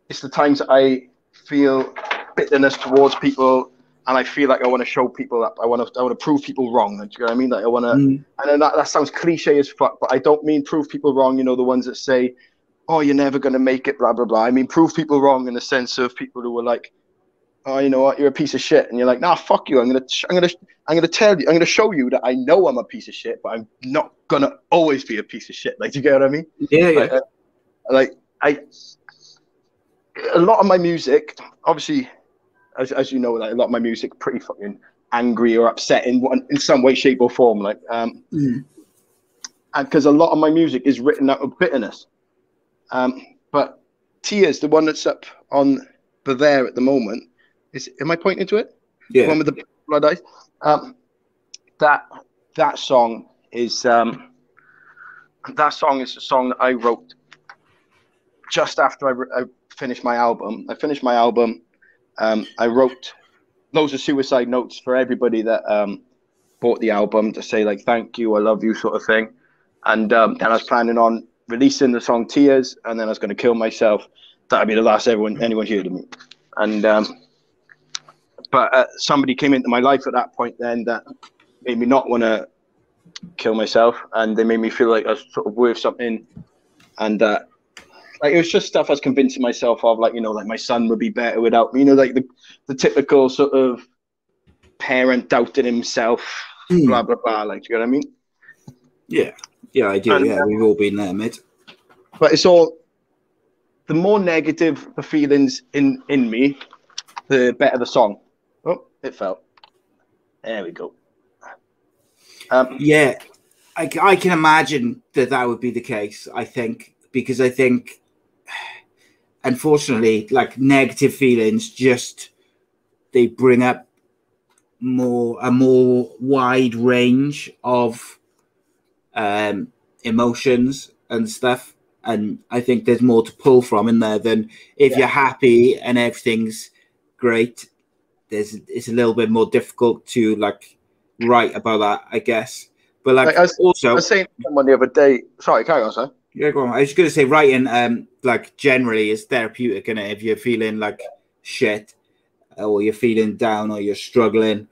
It's the times I feel bitterness towards people, and I feel like I want to show people up. I want to prove people wrong. Do you know what I mean? Like I want to, and then that sounds cliche as fuck, but I don't mean prove people wrong. You know, the ones that say, "Oh, you're never gonna make it," blah blah blah. I mean prove people wrong in the sense of people who were like, "Oh, you know what? You're a piece of shit," and you're like, "Nah, fuck you. I'm gonna tell you. I'm gonna show you that I know I'm a piece of shit, but I'm not gonna always be a piece of shit." Like, do you get what I mean? Yeah, yeah. A lot of my music, obviously, as you know, like a lot of my music, pretty fucking angry or upset in some way, shape, or form. Like, and because a lot of my music is written out of bitterness. But Tears, the one that's up on there at the moment, am I pointing to it? Yeah. The one with the blood eyes. That song is a song that I wrote just after I finished my album. I wrote loads of suicide notes for everybody that bought the album to say like thank you, I love you, sort of thing. And then I was planning on releasing the song Tears, and then I was going to kill myself. That'd be the last anyone heard of me. And but somebody came into my life at that point then that made me not want to kill myself, and they made me feel like I was sort of worth something. And like it was just stuff I was convincing myself of, like, you know, like my son would be better without me, you know, like the typical sort of parent doubting himself, blah blah blah. Like, do you know what I mean? Yeah, I do. And, yeah, we've all been there, mate. But it's all, the more negative the feelings in me, the better the song. Oh, it fell. There we go. Yeah, I can imagine that would be the case, I think, because I think, unfortunately, like negative feelings they bring up a more wide range of emotions and stuff. And I think there's more to pull from in there than if you're happy and everything's great. It's a little bit more difficult to like write about that, I guess. But like I was saying to someone the other day. Sorry, carry on, sir. Yeah, go on. I was just going to say writing, like generally is therapeutic, and if you're feeling like shit, or you're feeling down, or you're struggling,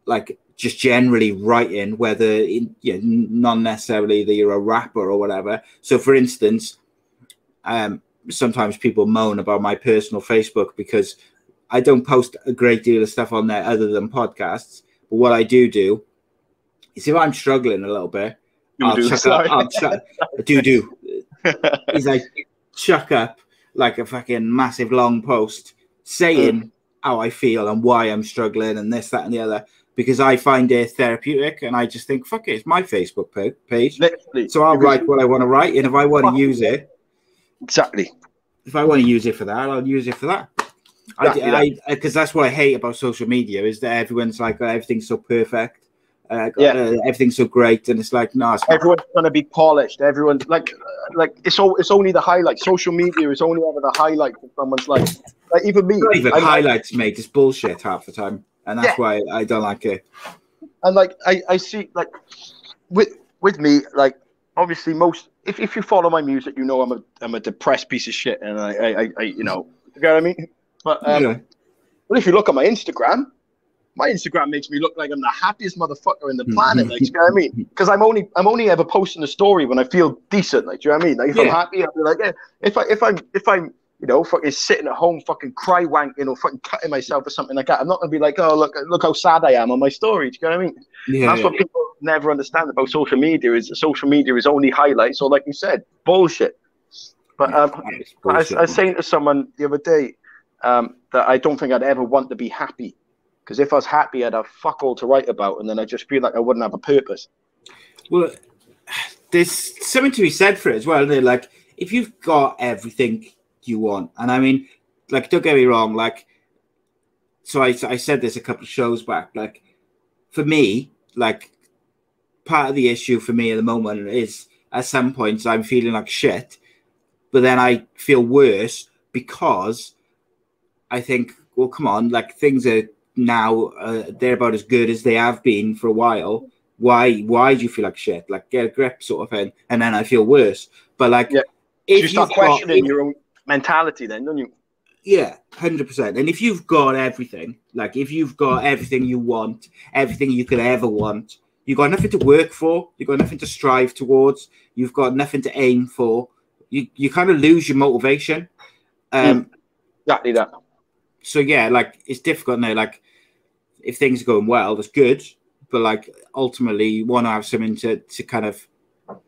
like just generally writing, whether not necessarily that you're a rapper or whatever. So, for instance, sometimes people moan about my personal Facebook because I don't post a great deal of stuff on there other than podcasts. But what I do is if I'm struggling a little bit, is I chuck up like a fucking massive long post saying how I feel and why I'm struggling and this, that, and the other, because I find it therapeutic, and I just think, fuck it, it's my Facebook page. Literally. So I'll write what I want to write, and if I want to use it, exactly. If I want to use it for that, I'll use it for that. Because that's what I hate about social media, is that everyone's like, everything's so perfect. Everything's so great, and it's like, no, everyone's gonna be polished. Everyone's like it's only the highlights. Social media is only ever the highlights of someone's life. Like even me, not even highlights, mate. It's bullshit half the time, and that's why I don't like it. And like I see, like with me, like obviously if you follow my music, you know I'm a depressed piece of shit, and I you know what I mean. But but if you look at my Instagram makes me look like I'm the happiest motherfucker in the planet. Like, do you know what I mean? Because I'm only ever posting a story when I feel decent. Like, do you know what I mean? Like, if I'm happy, I'll be like, if I'm you know, fucking sitting at home, fucking cry wanking or fucking cutting myself or something like that, I'm not gonna be like, oh look how sad I am on my story. Do you know what I mean? Yeah, that's what people never understand about social media, is that social media is only highlights, or like you said, bullshit. But I was saying to someone the other day that I don't think I'd ever want to be happy. Because if I was happy, I'd have fuck all to write about, and then I just feel like I wouldn't have a purpose. Well, there's something to be said for it as well. Like, if you've got everything you want, and I mean, like, don't get me wrong, like, so I said this a couple of shows back, like, for me, like, part of the issue for me at the moment is at some points I'm feeling like shit, but then I feel worse because I think, well, come on, like, things are now they're about as good as they have been for a while. Why do you feel like shit? Like, get a grip, sort of thing. And then I feel worse. But like you start questioning your own mentality then, don't you? Yeah, 100%. And if you've got everything, like if you've got everything you want, everything you could ever want, you've got nothing to work for, you've got nothing to strive towards, you've got nothing to aim for, you kind of lose your motivation. Exactly that. So yeah, like it's difficult now. Like if things are going well, that's good, but like ultimately you want to have something to kind of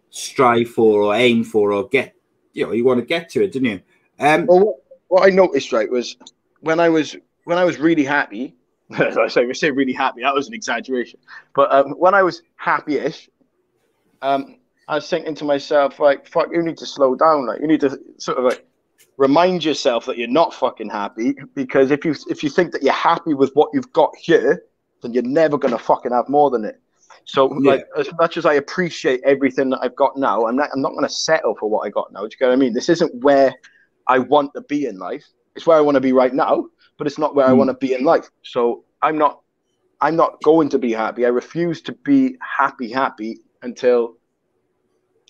strive for or aim for or get, you know, you want to get to it, don't you? Well, what I noticed, right, was when I was really happy. I say really happy. That was an exaggeration. But when I was happy-ish, I was thinking to myself, like, fuck, you need to slow down. Like, you need to sort of like remind yourself that you're not fucking happy, because if you think that you're happy with what you've got here, then you're never gonna fucking have more than it. So like, as much as I appreciate everything that I've got now, I'm not gonna settle for what I got now. Do you get what I mean? This isn't where I want to be in life. It's where I want to be right now, but it's not where I want to be in life. So I'm not going to be happy. I refuse to be happy until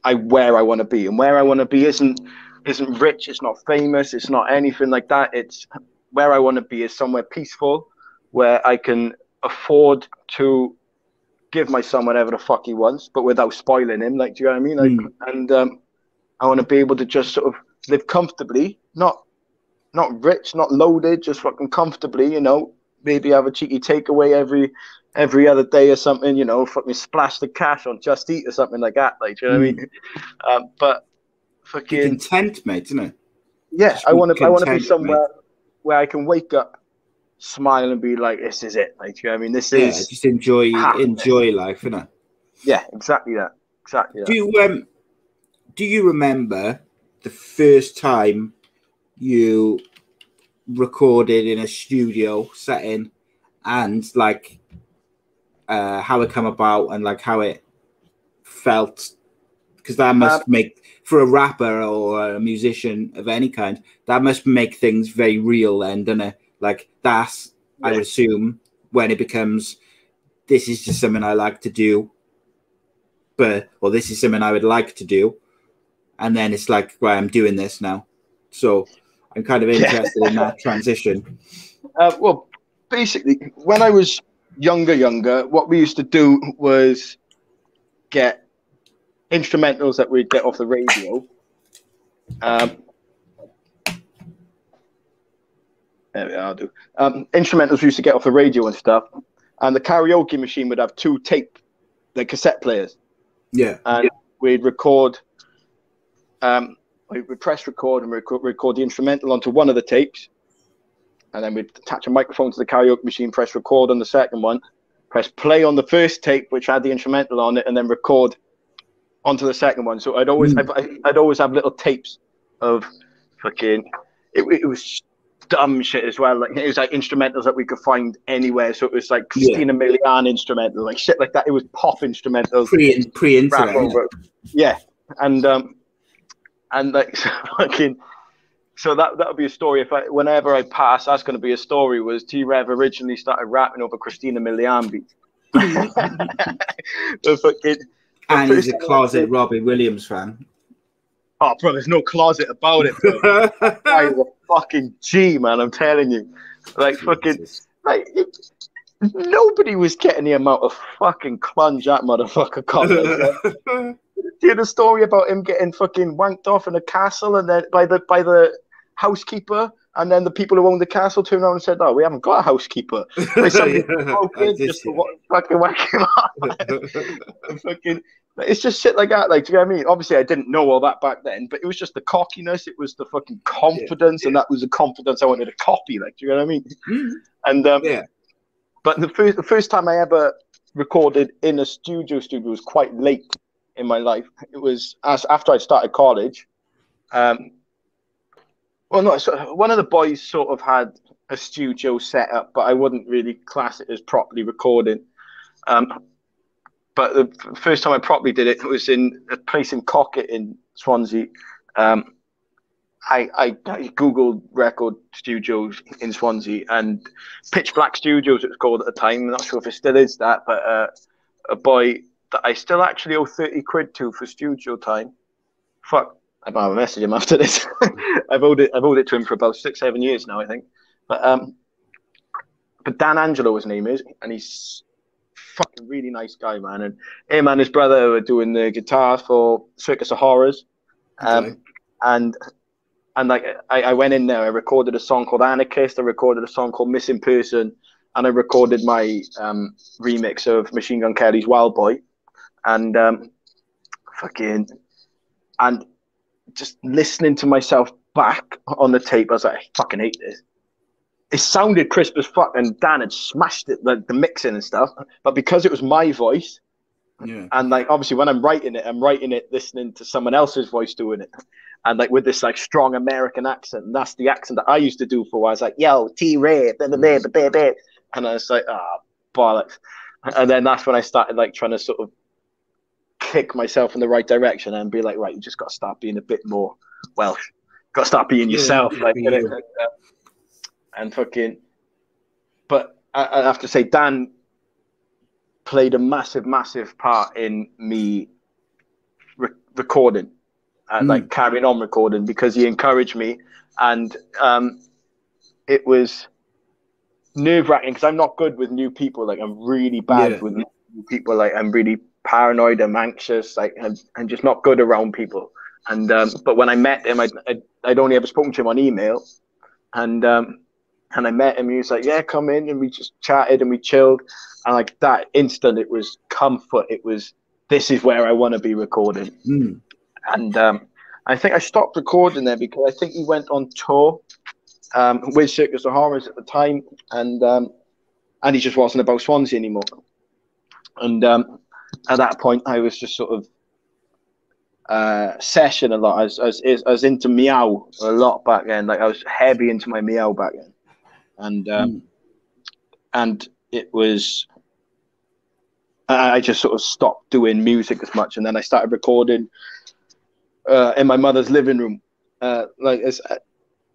where I want to be. And where I want to be isn't rich, it's not famous, it's not anything like that. It's where I want to be is somewhere peaceful, where I can afford to give my son whatever the fuck he wants, but without spoiling him. Like, do you know what I mean? Like, and I want to be able to just sort of live comfortably, not rich, not loaded, just fucking comfortably, you know. Maybe have a cheeky takeaway every other day or something, you know, fucking splash the cash on Just Eat or something like that. Like, do you know what I mean? But fucking be content, mate, isn't it? Yeah, just I want to be somewhere, mate, where I can wake up, smile, and be like, this is it. Like, do you know what I mean? This is just enjoy life, innit? Yeah, exactly that. Exactly that. Do you remember the first time you recorded in a studio setting, and like how it came about and like how it felt? Because that must make, for a rapper or a musician of any kind, that must make things very real then, doesn't it? Like that's, I would assume, when it becomes, this is just something I like to do, or this is something I would like to do, and then it's like, right, I'm doing this now. So I'm kind of interested in that transition. Well, basically, when I was younger, what we used to do was get instrumentals that we'd get off the radio. There we are, I'll do. Instrumentals we used to get off the radio and stuff. And the karaoke machine would have two the cassette players. Yeah. And we'd record, we would press record and record the instrumental onto one of the tapes. And then we'd attach a microphone to the karaoke machine, press record on the second one, press play on the first tape, which had the instrumental on it, and then record onto the second one. So I'd always have little tapes of fucking, it was dumb shit as well. Like, it was like instrumentals that we could find anywhere. So it was like Christina Milian instrumental, like shit like that. It was pop instrumentals. Pre-internet. Yeah. And like fucking, so that would be a story. Whenever I pass, that's going to be a story. Was T-REV originally started rapping over Christina Milian beats. And he's a closet Robbie Williams fan. Oh, bro, there's no closet about it, bro. I'm a fucking G, man. I'm telling you. Like, fucking, like, nobody was getting the amount of fucking clunge that motherfucker got. Do you hear the story about him getting fucking wanked off in a castle, and then by the housekeeper, and then the people who owned the castle turned around and said, "Oh, we haven't got a housekeeper." Like, somebody broke in just to fucking whack him up. Fucking, it's just shit like that. Like, do you know what I mean? Obviously, I didn't know all that back then, but it was just the cockiness. It was the fucking confidence, and that was the confidence I wanted to copy. Like, do you know what I mean? And but the first time I ever recorded in a studio was quite late in my life. It was after I started college. Well, no, so one of the boys sort of had a studio set up, but I wouldn't really class it as properly recording. But the first time I properly did it was in a place in Cocket in Swansea. I Googled record studios in Swansea, and Pitch Black Studios, it was called at the time. I'm not sure if it still is that, but a boy that I still actually owe 30 quid to for studio time. Fuck, I'll message him after this. I've owed it to him for about 6-7 years now, I think. But Dan Angelo, his name is, and he's fucking really nice guy, man. And him and his brother were doing the guitar for Circus of Horrors. And like I went in there, I recorded a song called Anarchist, I recorded a song called Missing Person, and I recorded my remix of Machine Gun Kelly's Wild Boy. And and just listening to myself back on the tape, I was like, I fucking hate this. It sounded crisp as fuck, and Dan had smashed it, like the mixing and stuff. But because it was my voice, and like obviously when I'm writing it listening to someone else's voice doing it, and like with this like strong American accent, and that's the accent that I used to do for a while. I was like, yo, T-REV, and I was like, bollocks. And then that's when I started like trying to sort of kick myself in the right direction and be like, right, you just got to start being a bit more Welsh. Got to start being yourself, and fucking. But I have to say, Dan played a massive part in me recording and like carrying on recording, because he encouraged me, and it was nerve-wracking because I'm not good with new people. Like I'm really bad with new people. Like I'm really paranoid, I'm anxious, like I'm just not good around people. And but when I met him, I'd only ever spoken to him on email, and I met him. He was like, "Yeah, come in," and we just chatted and we chilled. And like that instant, it was comfort. It was, this is where I want to be recording. And I think I stopped recording there because I think he went on tour with Circus of Horrors at the time, and he just wasn't about Swansea anymore. And at that point, I was just sort of session a lot. I was into meow a lot back then. Like I was heavy into my meow back then, and it was. I just sort of stopped doing music as much, and then I started recording in my mother's living room.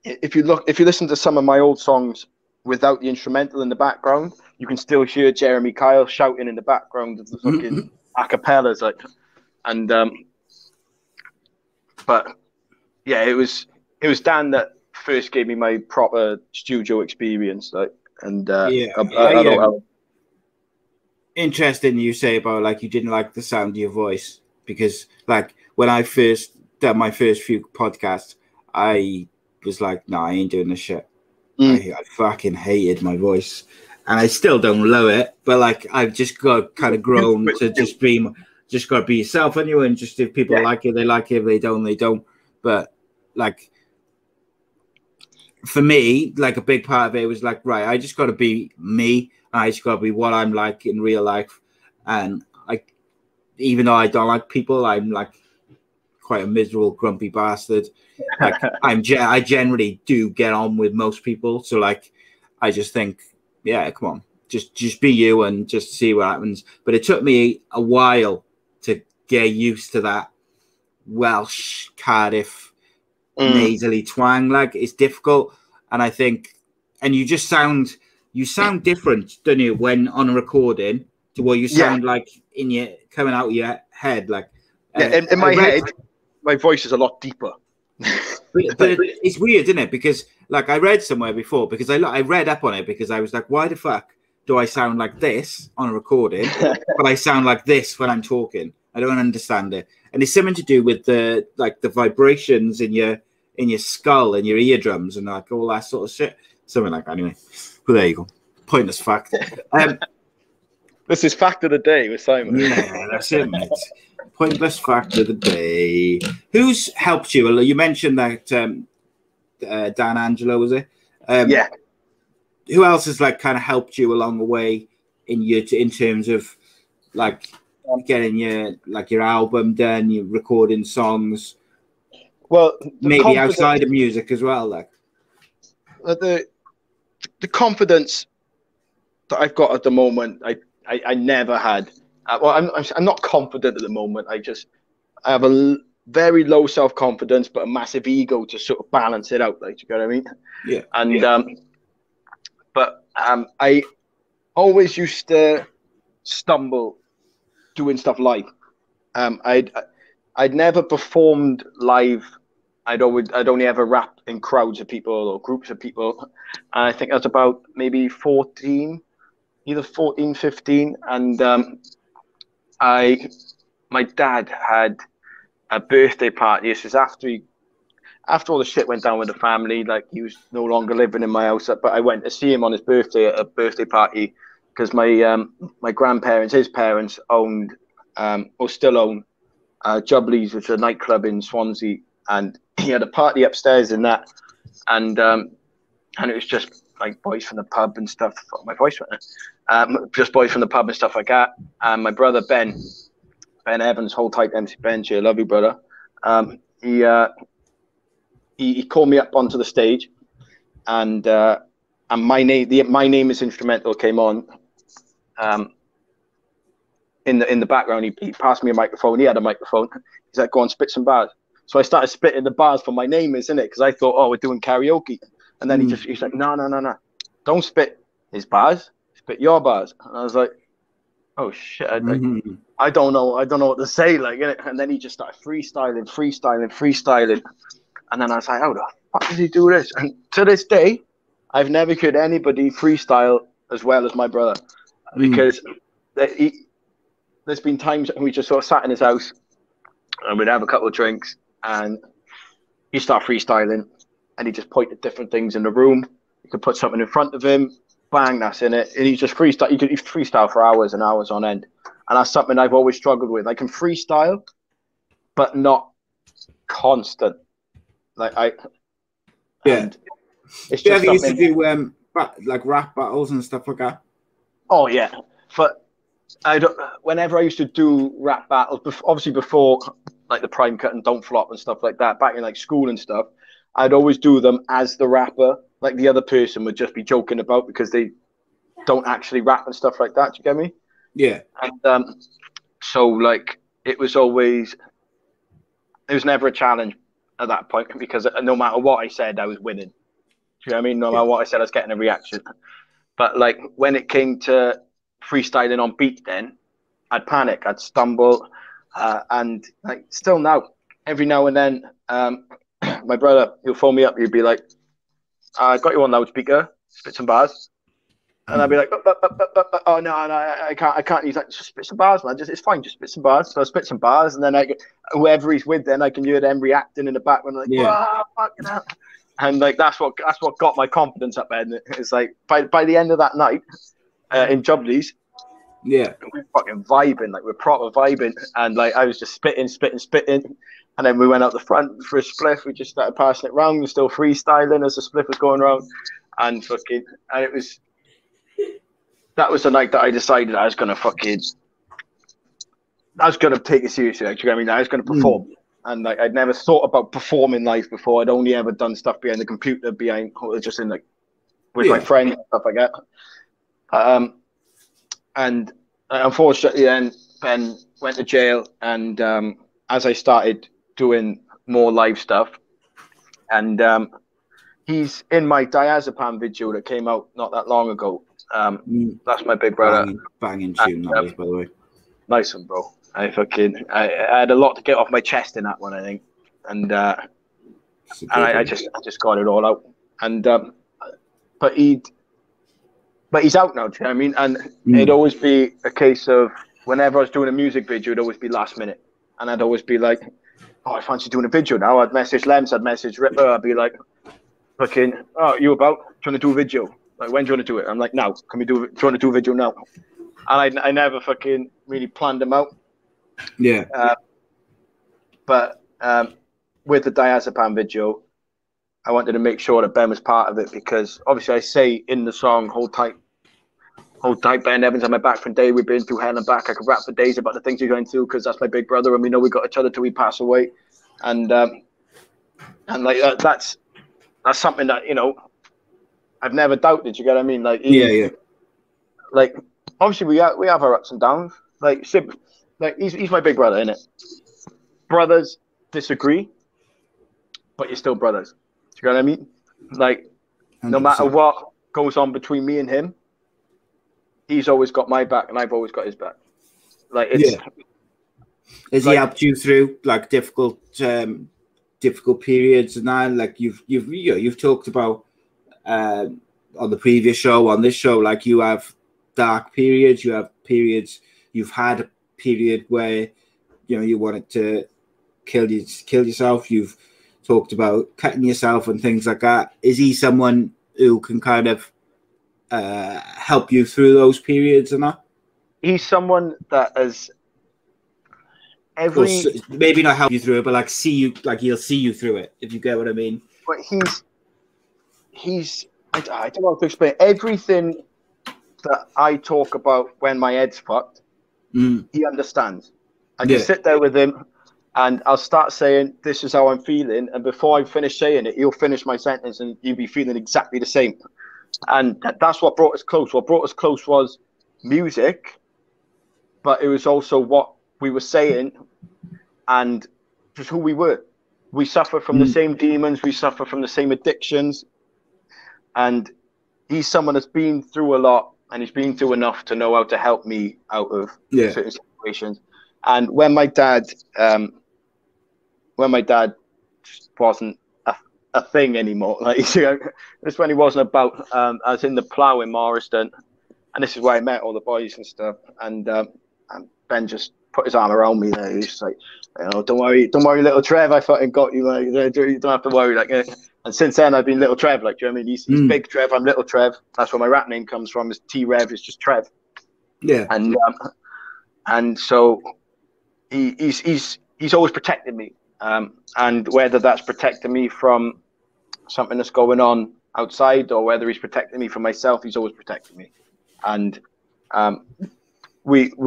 If you listen to some of my old songs without the instrumental in the background, you can still hear Jeremy Kyle shouting in the background of the fucking acapellas, like, and but yeah, it was Dan that first gave me my proper studio experience, like, and interesting you say about like you didn't like the sound of your voice, because like when I first done my first few podcasts, I was like, no, I ain't doing this shit. I fucking hated my voice, and I still don't love it, but like I've just got kind of grown to just got to be yourself anyway, and just if people like it, they like it. If they don't, they don't. But like for me, like a big part of it was like, right, I just got to be me. I just got to be what I'm like in real life. And even though I don't like people, I'm like quite a miserable, grumpy bastard. Like I generally do get on with most people. So like, I just think, yeah, come on, just be you and just see what happens. But it took me a while to get used to that Welsh Cardiff nasally twang. Like it's difficult. And I think, and you sound different, don't you, when on a recording to what you sound like in your coming out of your head. Like in my head, my voice is a lot deeper. but it's weird, isn't it? Because like I read somewhere before, because I read up on it because I was like, why the fuck do I sound like this on a recording, but I sound like this when I'm talking? I don't understand it. And it's something to do with the vibrations in your skull and your eardrums and like all that sort of shit. Something like that, anyway. Well, there you go. Pointless fact. This is fact of the day with Simon. Yeah, that's it, mate. Pointless fact of the day. Who's helped you? You mentioned that Dan Angelo, was it? Yeah. Who else has like kind of helped you along the way in terms of like getting your album done, your recording songs? Well, maybe outside of music as well, like the confidence that I've got at the moment, I never had. Well, I'm not confident at the moment. I have a very low self-confidence, but a massive ego to sort of balance it out. Like, you know what I mean? Yeah. And but I always used to stumble doing stuff live. I'd never performed live I'd only ever rap in crowds of people or groups of people. And I think I was about maybe 14, either 14, 15. And my dad had a birthday party. This was after all the shit went down with the family. Like, he was no longer living in my house. But I went to see him on his birthday at a birthday party because my grandparents, his parents, owned or still own Jubilees, which is a nightclub in Swansea. And he had a party upstairs in that, and it was just like boys from the pub and stuff. Oh, my voice went there. Just boys from the pub and stuff like that. And my brother Ben Evans, hold tight, MC Benji, I love you, brother. He called me up onto the stage, and my name is instrumental came on. In the background, he passed me a microphone. He had a microphone. He's like, "Go on, spit some bars." So I started spitting the bars for My Name Is, innit? Because I thought, oh, we're doing karaoke. And then he's like, no. Don't spit his bars. Spit your bars. And I was like, oh, shit. I don't know what to say. Like, innit? And then he just started freestyling. And then I was like, how the fuck does he do this? And to this day, I've never heard anybody freestyle as well as my brother. Because there's been times we just sort of sat in his house and we'd have a couple of drinks, and he start freestyling, and he just point at different things in the room. You could put something in front of him, bang, that's in it. And he just freestyle. He freestyle for hours and hours on end. And that's something I've always struggled with. I can freestyle, but not constant. It's just you used to do like rap battles and stuff like that? Oh yeah, but whenever I used to do rap battles, obviously before like the Prime Cut and Don't Flop and stuff like that, back in like school and stuff, I'd always do them as the rapper. Like, the other person would just be joking about because they don't actually rap and stuff like that. Do you get me? Yeah. And so like it was never a challenge at that point, because no matter what I said, I was winning. Do you know what I mean? No matter what I said, I was getting a reaction. But like when it came to freestyling on beat, then I'd panic, I'd stumble, and like still now, every now and then, my brother, he'll phone me up, he'll be like, I got you on loudspeaker, spit some bars. And I'd be like, oh no, I can't. He's like, just spit some bars, man. It's fine, just spit some bars. So I spit some bars, and then whoever he's with, then I can hear them reacting in the background, like, wow, fucking hell. And like that's what got my confidence up there. And it's like by the end of that night in Jubilees, we're fucking vibing, like we're proper vibing, and like I was just spitting, and then we went out the front for a spliff. We just started passing it round, we're still freestyling as the spliff was going around, and that was the night that I decided I was gonna take it seriously. Like, you know what I mean? I was gonna perform. And like I'd never thought about performing live before. I'd only ever done stuff behind the computer, just in like with my friends and stuff like that. And unfortunately, then Ben went to jail, and as I started doing more live stuff, and he's in my diazepam video that came out not that long ago. That's my big brother. Banging tune that was, by the way. Nice one, bro. I had a lot to get off my chest in that one, I think, and I just got it all out. And but he's out now. Do you know what I mean? And it'd always be a case of whenever I was doing a music video, it'd always be last minute, and I'd always be like, "Oh, I fancy doing a video now." I'd message Lems, I'd message Ripper, I'd be like, "Fucking, oh, you about? Do you want to do a video? Like, when do you want to do it?" I'm like, "Now. Can we do it? Do you want to do a video now?" And I never fucking really planned them out. Yeah. But with the diazepam video, I wanted to make sure that Ben was part of it, because obviously I say in the song, hold tight, Ben Evans on my back from day, we've been through hell and back. I could rap for days about the things you're going through, because that's my big brother, and we know we got each other till we pass away. And like that's something that, you know, I've never doubted. You get what I mean? Like, like obviously we have our ups and downs. Like he's my big brother, innit? Brothers disagree, but you're still brothers. Do you know what I mean? Like, 100%. No matter what goes on between me and him, he's always got my back, and I've always got his back. Like, it's Has he helped you through like difficult difficult periods and that. Like you've talked about on the previous show, on this show, like you have dark periods, you have periods. You've had a period where you wanted to kill yourself. You've talked about cutting yourself and things like that. Is he someone who can kind of help you through those periods and that? He's someone that has maybe not help you through it, but like he'll see you through it, if you get what I mean. But he's I don't know how to explain everything that I talk about when my head's fucked. He understands. I can sit there with him and I'll start saying, this is how I'm feeling. And before I finish saying it, he'll finish my sentence and he'll be feeling exactly the same. And that's what brought us close. What brought us close was music, but it was also what we were saying and just who we were. We suffer from the same demons. We suffer from the same addictions. And he's someone that's been through a lot, and he's been through enough to know how to help me out of certain situations. And when my dad just wasn't a thing anymore, like that's when he wasn't about. I was in the plough in Morriston, and this is where I met all the boys and stuff. And Ben just put his arm around me there. He's just like, don't worry, little Trev, I fucking got you. Like, you don't have to worry. Like, and since then I've been little Trev. Like, do you know what I mean? He's big Trev, I'm little Trev. That's where my rap name comes from. Is T-REV. It's just Trev. Yeah. And so he's always protected me. And whether that's protecting me from something that's going on outside, or whether he's protecting me from myself, he's always protected me. And we've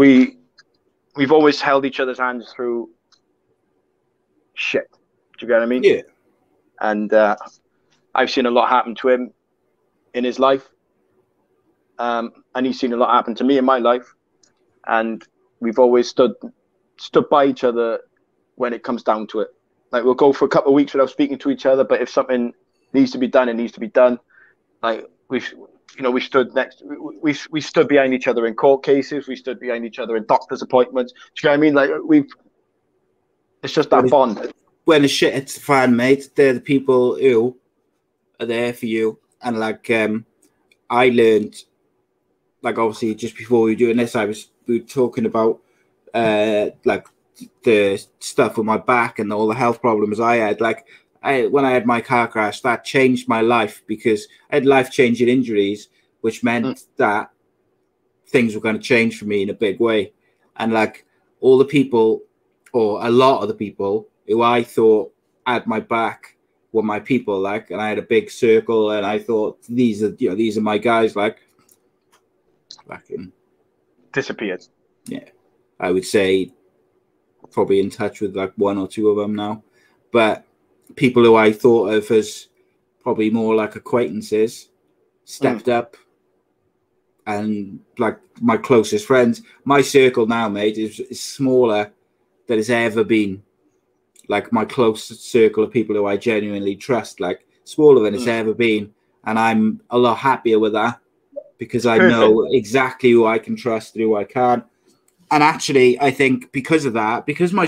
always held each other's hands through shit. Do you get what I mean? Yeah. And I've seen a lot happen to him in his life. And he's seen a lot happen to me in my life. And we've always stood by each other when it comes down to it. Like, we'll go for a couple of weeks without speaking to each other, but if something needs to be done, it needs to be done. Like, we stood behind each other in court cases. We stood behind each other in doctor's appointments. Do you know what I mean? Like, it's just that bond. When the shit hits the fan, mate, they're the people who are there for you. And like, I learned, like, obviously just before we were doing this, we were talking about like the stuff with my back and all the health problems I had. Like, when I had my car crash, that changed my life, because I had life-changing injuries, which meant that things were going to change for me in a big way. And like, all the people, or a lot of the people who I thought had my back were my people, like, and I had a big circle, and I thought these are my guys, like, fucking disappeared. Yeah, I would say probably in touch with like one or two of them now, but people who I thought of as probably more like acquaintances stepped up, and like my closest friends. My circle now, mate, is smaller than it's ever been. Like, my closest circle of people who I genuinely trust, like, smaller than it's ever been, and I'm a lot happier with that, because I know exactly who I can trust and who I can't. And actually, I think because of that, because my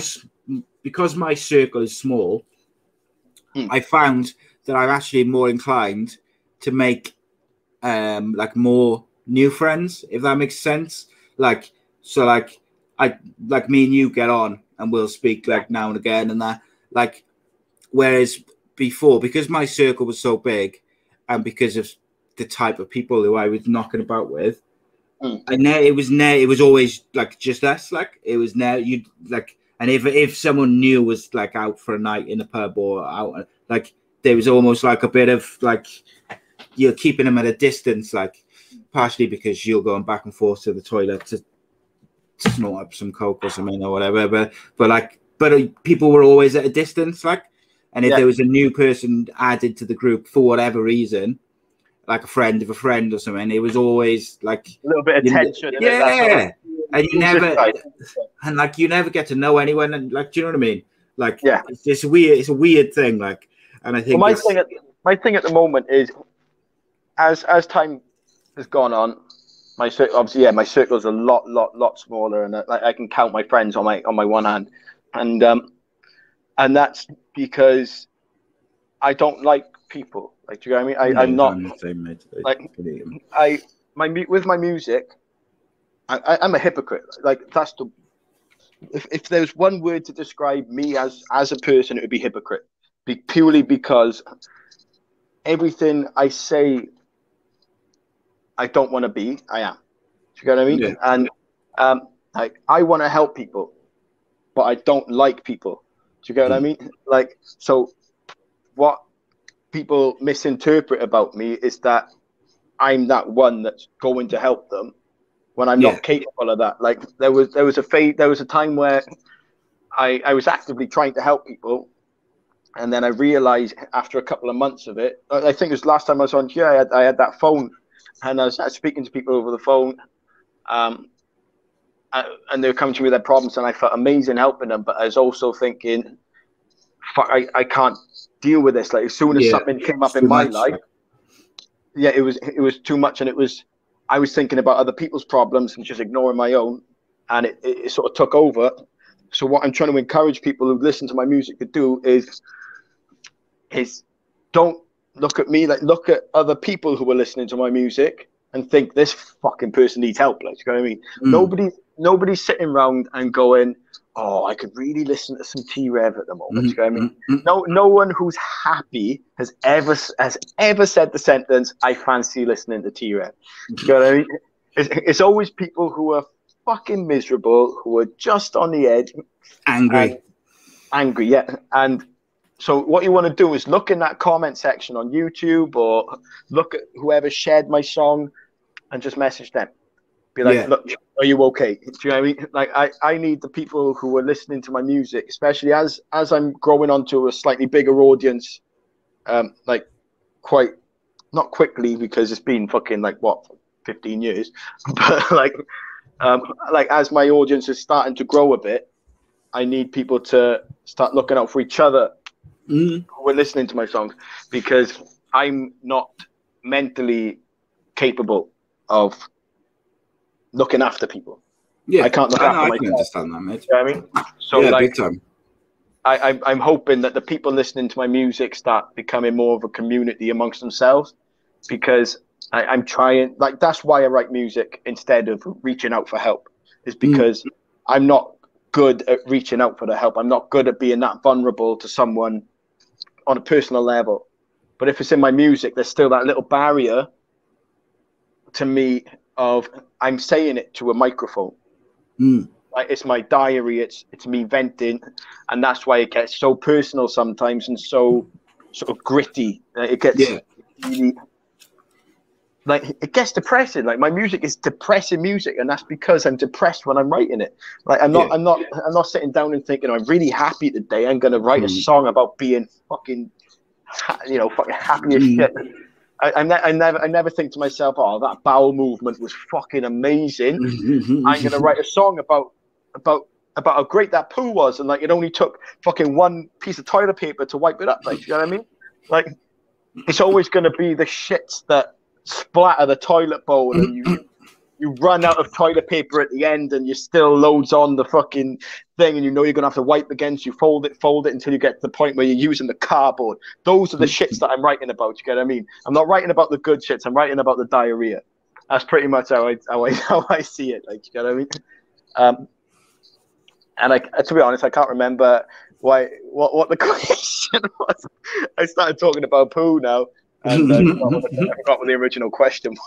circle is small, I found that I'm actually more inclined to make like more new friends, if that makes sense. Like, so like me and you get on and we'll speak like now and again and that. Like, whereas before, because my circle was so big, and because of the type of people who I was knocking about with, it was always like just us. Like, it was now you'd like, and if someone new was like out for a night in a pub or out, like, there was almost like a bit of like, you're keeping them at a distance, like, partially because you're going back and forth to the toilet to snort up some coke or something or whatever, but people were always at a distance, like, and if there was a new person added to the group for whatever reason, like a friend of a friend or something, it was always like a little bit of tension. And you never get to know anyone, and like, do you know what I mean? Like, it's a weird thing, like, and I think my thing at the moment is, as time has gone on, my circle is a lot smaller, and I can count my friends on my one hand, and and that's because I don't like people. Like, do you know what I mean? I'm not the same, mate. like with my music. I'm a hypocrite. Like, that's the if there's one word to describe me as a person, it would be hypocrite. Purely because everything I say I don't want to be, I am. Do you get what I mean? Yeah. And like, I want to help people, but I don't like people. Do you get what I mean? Like, so what people misinterpret about me is that I'm that one that's going to help them when I'm not capable of that. Like, there was a time where I was actively trying to help people, and then I realized after a couple of months of it, I think it was last time I was on here, I had that phone, and I was speaking to people over the phone, and they were coming to me with their problems, and I felt amazing helping them, but I was also thinking, fuck, I can't deal with this. Like, as soon as something came up in my life, it was too much, and I was thinking about other people's problems and just ignoring my own, and it sort of took over. So what I'm trying to encourage people who listen to my music to do is don't look at me, like, look at other people who are listening to my music and think this fucking person needs help. Like, you know what I mean? Nobody's sitting around and going, oh, I could really listen to some T-REV at the moment. You know what I mean? No one who's happy has ever said the sentence, I fancy listening to T-REV. You know what I mean? It's always people who are fucking miserable, who are just on the edge. Angry, yeah. And so what you want to do is look in that comment section on YouTube, or look at whoever shared my song and just message them. Be like, look, are you okay? Do you know what I mean? Like, I need the people who are listening to my music, especially as I'm growing onto a slightly bigger audience, like, quite, not quickly, because it's been fucking, like, what, 15 years, but like as my audience is starting to grow a bit, I need people to start looking out for each other who are listening to my songs, because I'm not mentally capable of looking after people. I can't look after myself. I can understand that, mate. You know what I mean? So, like, big time. I'm hoping that the people listening to my music start becoming more of a community amongst themselves, because I'm trying, like, that's why I write music instead of reaching out for help, is because I'm not good at reaching out for the help. I'm not good at being that vulnerable to someone on a personal level. But if it's in my music, there's still that little barrier to me of I'm saying it to a microphone. Like, it's my diary, it's me venting, and that's why it gets so personal sometimes and so sort of gritty. It gets really, like, it gets depressing. Like, my music is depressing music, and that's because I'm depressed when I'm writing it. Like, I'm not sitting down and thinking, I'm really happy today, I'm gonna write a song about being fucking, fucking happy as shit. I never think to myself, oh, that bowel movement was fucking amazing. I'm gonna write a song about how great that poo was, and, like, it only took fucking one piece of toilet paper to wipe it up. Like, you know what I mean? Like, it's always gonna be the shits that splatter the toilet bowl, and you run out of toilet paper at the end, and you still loads on the fucking thing, and you know you're gonna have to wipe again, so you fold it until you get to the point where you're using the cardboard. Those are the shits that I'm writing about. You get what I mean? I'm not writing about the good shits. I'm writing about the diarrhea. That's pretty much how I see it. Like, you get what I mean? And to be honest, I can't remember what the question was. I started talking about poo now, and I forgot what the original question was.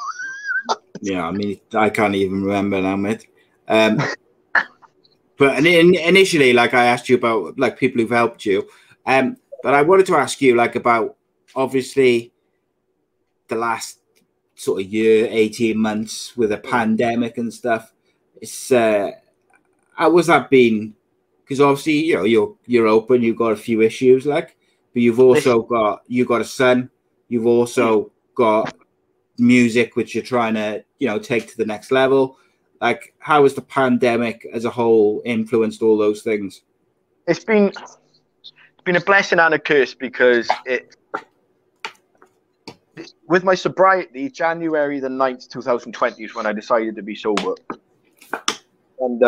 Yeah, I mean, I can't even remember now, mate. But initially, like, I asked you about, like, people who've helped you, but I wanted to ask you, like, about, obviously, the last sort of year, 18 months with a pandemic and stuff. It's how was that been? Because obviously, you're open, you've got a few issues, like, but you've also got a son, you've also got music which you're trying to take to the next level. Like, how has the pandemic as a whole influenced all those things? It's been a blessing and a curse, because with my sobriety, January the 9th 2020 is when I decided to be sober, and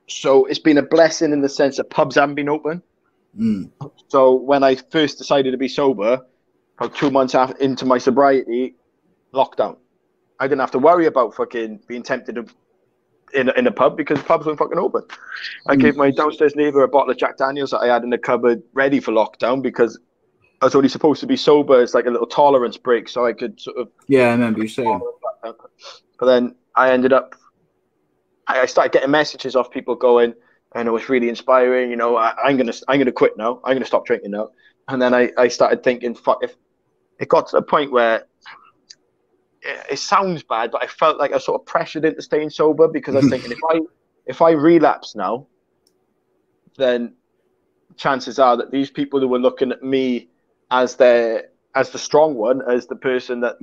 So it's been a blessing in the sense that pubs haven't been open. So when I first decided to be sober, about 2 months into my sobriety, lockdown. I didn't have to worry about fucking being tempted to in a pub because pubs weren't fucking open. I gave my downstairs neighbour a bottle of Jack Daniels that I had in the cupboard ready for lockdown because I was only supposed to be sober. It's like a little tolerance break, so I could sort of. Yeah, I remember you saying. But then I ended up. I started getting messages off people going, and it was really inspiring. You know, I'm gonna quit now. I'm gonna stop drinking now. And then I started thinking, fuck, if it got to the point where it sounds bad, but I felt like I was sort of pressured into staying sober because I was thinking if I relapse now, then chances are that these people who were looking at me as the strong one, as the person that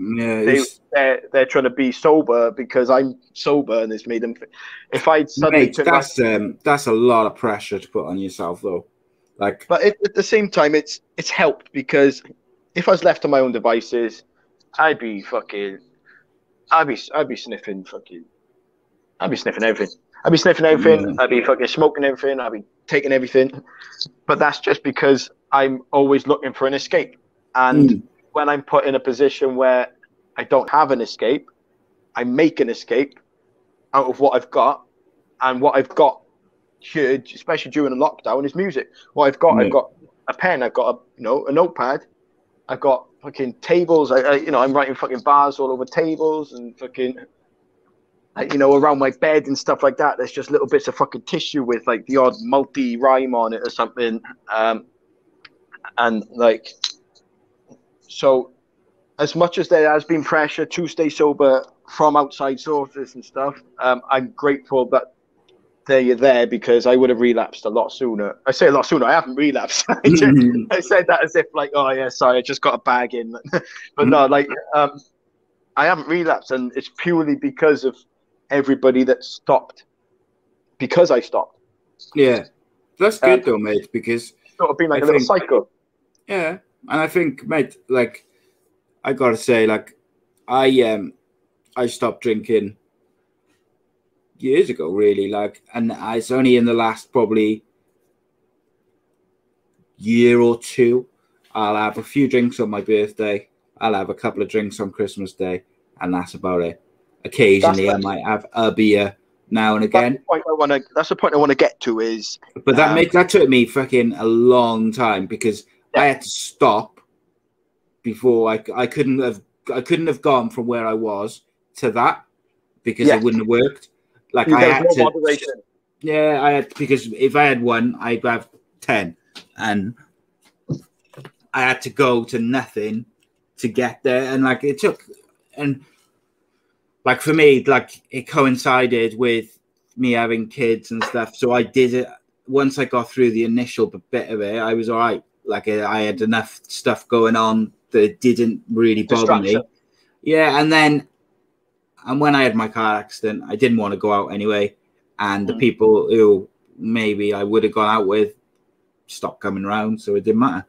they're trying to be sober because I'm sober, and it's made them. If I'd suddenly that's a lot of pressure to put on yourself, though. Like, but at the same time, it's helped because if I was left to my own devices, I'd be sniffing everything. I'd be sniffing everything. I'd be fucking smoking everything. I'd be taking everything. But that's just because I'm always looking for an escape. And when I'm put in a position where I don't have an escape, I make an escape out of what I've got. And what I've got here, especially during the lockdown, is music. What I've got, I've got a pen, I've got a notepad, I've got fucking tables. I'm writing fucking bars all over tables and fucking, around my bed and stuff like that. There's just little bits of fucking tissue with like the odd multi rhyme on it or something. And like, so as much as there has been pressure to stay sober from outside sources and stuff, I'm grateful that they're there because I would have relapsed a lot sooner. I say a lot sooner. I haven't relapsed. I said that as if like, oh yeah, sorry, I just got a bag in. But no, like, I haven't relapsed, and it's purely because of everybody that stopped. Because I stopped. Yeah, that's good though, mate. Because sort of been like a little cycle. Yeah, and I think, mate, like, I gotta say, like, I stopped drinking years ago, really, like, and it's only in the last probably year or two I'll have a few drinks on my birthday, I'll have a couple of drinks on Christmas Day, and that's about it. Occasionally I might have a beer now and again. That's the point I want to get to is, but that took me fucking a long time because I had to stop before I couldn't have gone from where I was to that because it wouldn't have worked. Like, I had to, moderation. Yeah, I had, because if I had one, I'd have 10, and I had to go to nothing to get there. And like, it took, and like for me, like it coincided with me having kids and stuff. So I did it once I got through the initial bit of it. I was all right. Like, I had enough stuff going on that it didn't really bother me. Yeah, and when I had my car accident, I didn't want to go out anyway. And the people who maybe I would have gone out with stopped coming around, so it didn't matter.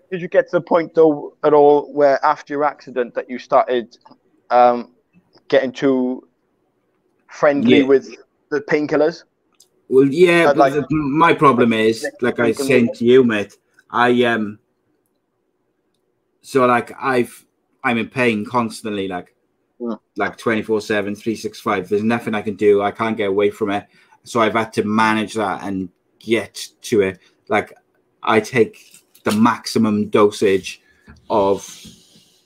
Did you get to the point, though, at all where after your accident that you started getting too friendly with the painkillers? Well, yeah, but my problem is, like I was saying to you, mate, so like I'm in pain constantly, like 24/7, 365. There's nothing I can do. I can't get away from it. So I've had to manage that and get to it. Like, I take the maximum dosage of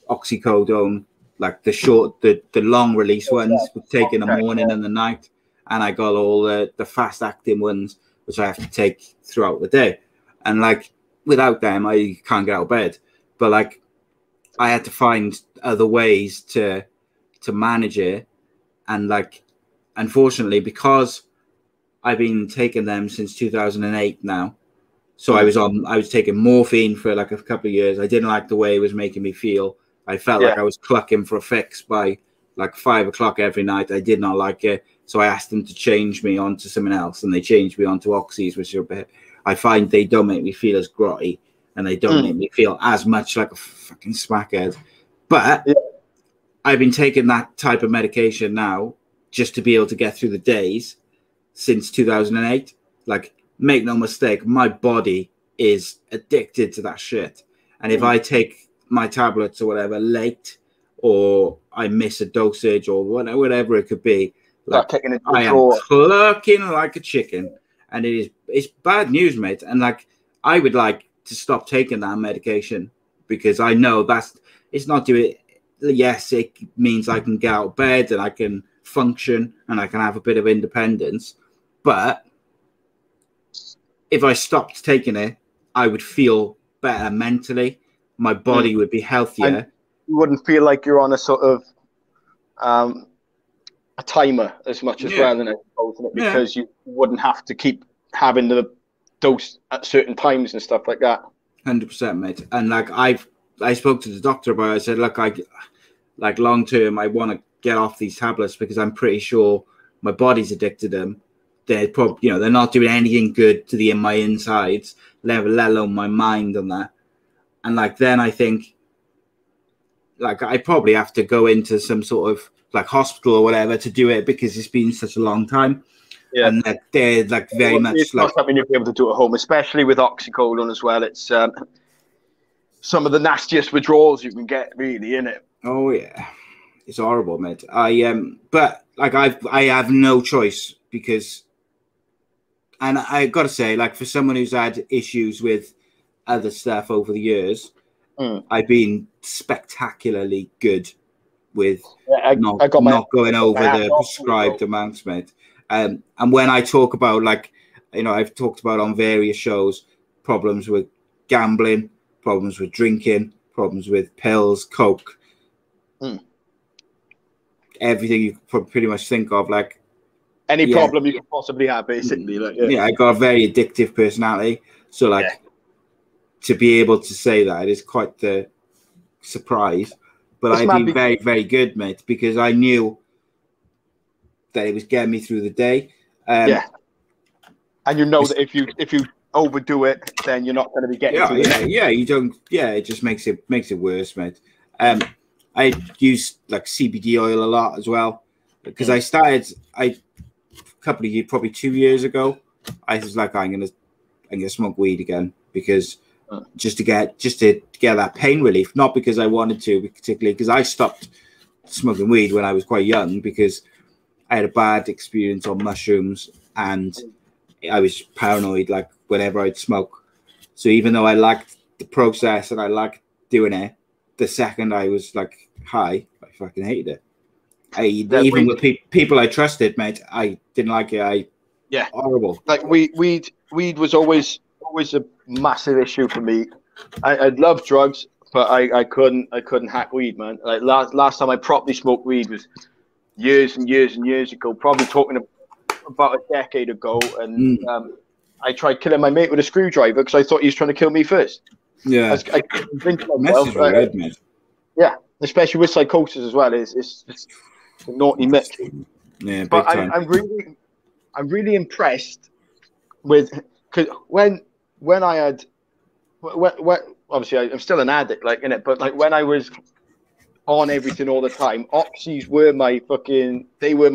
oxycodone, like the long release ones, take in the morning and the night. And I got all the fast acting ones, which I have to take throughout the day. And like, without them, I can't get out of bed. But like, I had to find other ways to manage it. And like, unfortunately, because I've been taking them since 2008 now, so I was taking morphine for like a couple of years. I didn't like the way it was making me feel. I felt like I was clucking for a fix by like 5 o'clock every night. I did not like it. So I asked them to change me onto something else, and they changed me onto oxys, which are a bit, I find they don't make me feel as grotty, and they don't make me feel as much like a fucking smackhead. But I've been taking that type of medication now just to be able to get through the days. since 2008. Like, make no mistake, my body is addicted to that shit. And if I take my tablets or whatever late, or I miss a dosage or whatever it could be, like, I am clucking like a chicken. And it's bad news, mate. And like, I would like to stop taking that medication, because I know it's not doing. Yes, it means I can get out of bed and I can function and I can have a bit of independence. But if I stopped taking it, I would feel better mentally. My body would be healthier. And you wouldn't feel like you're on a sort of a timer as much as well, in it, because you wouldn't have to keep having the dose at certain times and stuff like that. 100%, mate. And like, I spoke to the doctor about it. I said, look, like long term, I want to get off these tablets, because I'm pretty sure my body's addicted to them. They're probably, they're not doing anything good to my insides, let alone my mind and that. And like, then I think, like, I probably have to go into some sort of like hospital or whatever to do it, because it's been such a long time. Yeah. And like, they're like very much it's like, not something you'll be able to do at home, especially with oxycodone as well. It's some of the nastiest withdrawals you can get, really, in it. Oh yeah, it's horrible, mate. But like, I have no choice, because, and I got to say, like, for someone who's had issues with other stuff over the years, I've been spectacularly good with not going over the prescribed amounts, mate. And when I talk about, like, I've talked about on various shows, problems with gambling, problems with drinking, problems with pills, coke, everything you could pretty much think of, like any problem you could possibly have, basically. Like, I got a very addictive personality, so like to be able to say that is quite the surprise. But I've been very, very good, mate, because I knew that it was getting me through the day. And you know that if you overdo it, then you're not going to be getting through the day. You don't. Yeah, it just makes it worse, mate. I use like CBD oil a lot as well, because I started a couple of years, probably 2 years ago. I was like, I'm gonna smoke weed again, because just to get that pain relief, not because I wanted to, particularly because I stopped smoking weed when I was quite young, because I had a bad experience on mushrooms and I was paranoid, like, whenever I'd smoke. So even though I liked the process and I liked doing it, the second I was like high, I fucking hated it. Even with people I trusted, mate, I didn't like it. Horrible. Like weed was always a massive issue for me. I love drugs, but I couldn't hack weed, man. Like last time I properly smoked weed was years and years and years ago, probably talking about a decade ago, and I tried killing my mate with a screwdriver because I thought he was trying to kill me first. Yeah, I convinced myself. Weird, mate. Yeah, especially with psychosis as well. It's a naughty mix. Yeah, but I'm really impressed with, because when I had obviously I'm still an addict, like, in it, but like when I was on everything all the time, oxys were my weakness. They were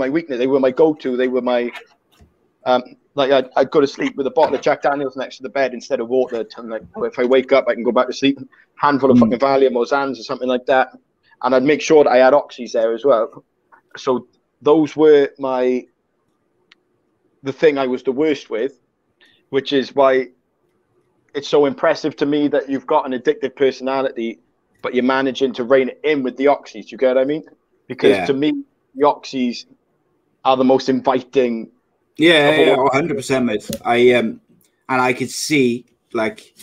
my go-to. They were my like I'd go to sleep with a bottle of Jack Daniels next to the bed instead of water. And like, if I wake up, I can go back to sleep. Handful of fucking Valium or Zans or something like that, and I'd make sure that I had oxys there as well. So those were the thing I was the worst with, which is why it's so impressive to me that you've got an addictive personality, but you're managing to rein it in with the oxys. You get what I mean? Because to me, the oxys are the most inviting. Yeah, 100%, mate. And I could see, like,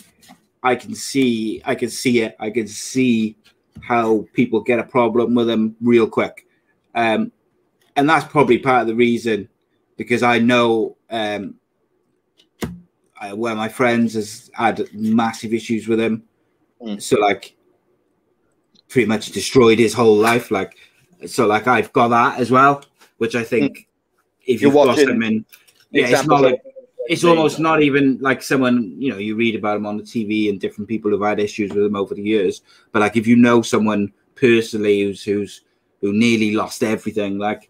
I can see it. I can see how people get a problem with them real quick. And that's probably part of the reason, because I know one of my friends has had massive issues with him. So, like, pretty much destroyed his whole life. Like, so, like, I've got that as well, which I think if you've got someone, it's not like, it's almost not even like someone, you read about them on the TV and different people who've had issues with them over the years. But like, if you know someone personally who nearly lost everything, like,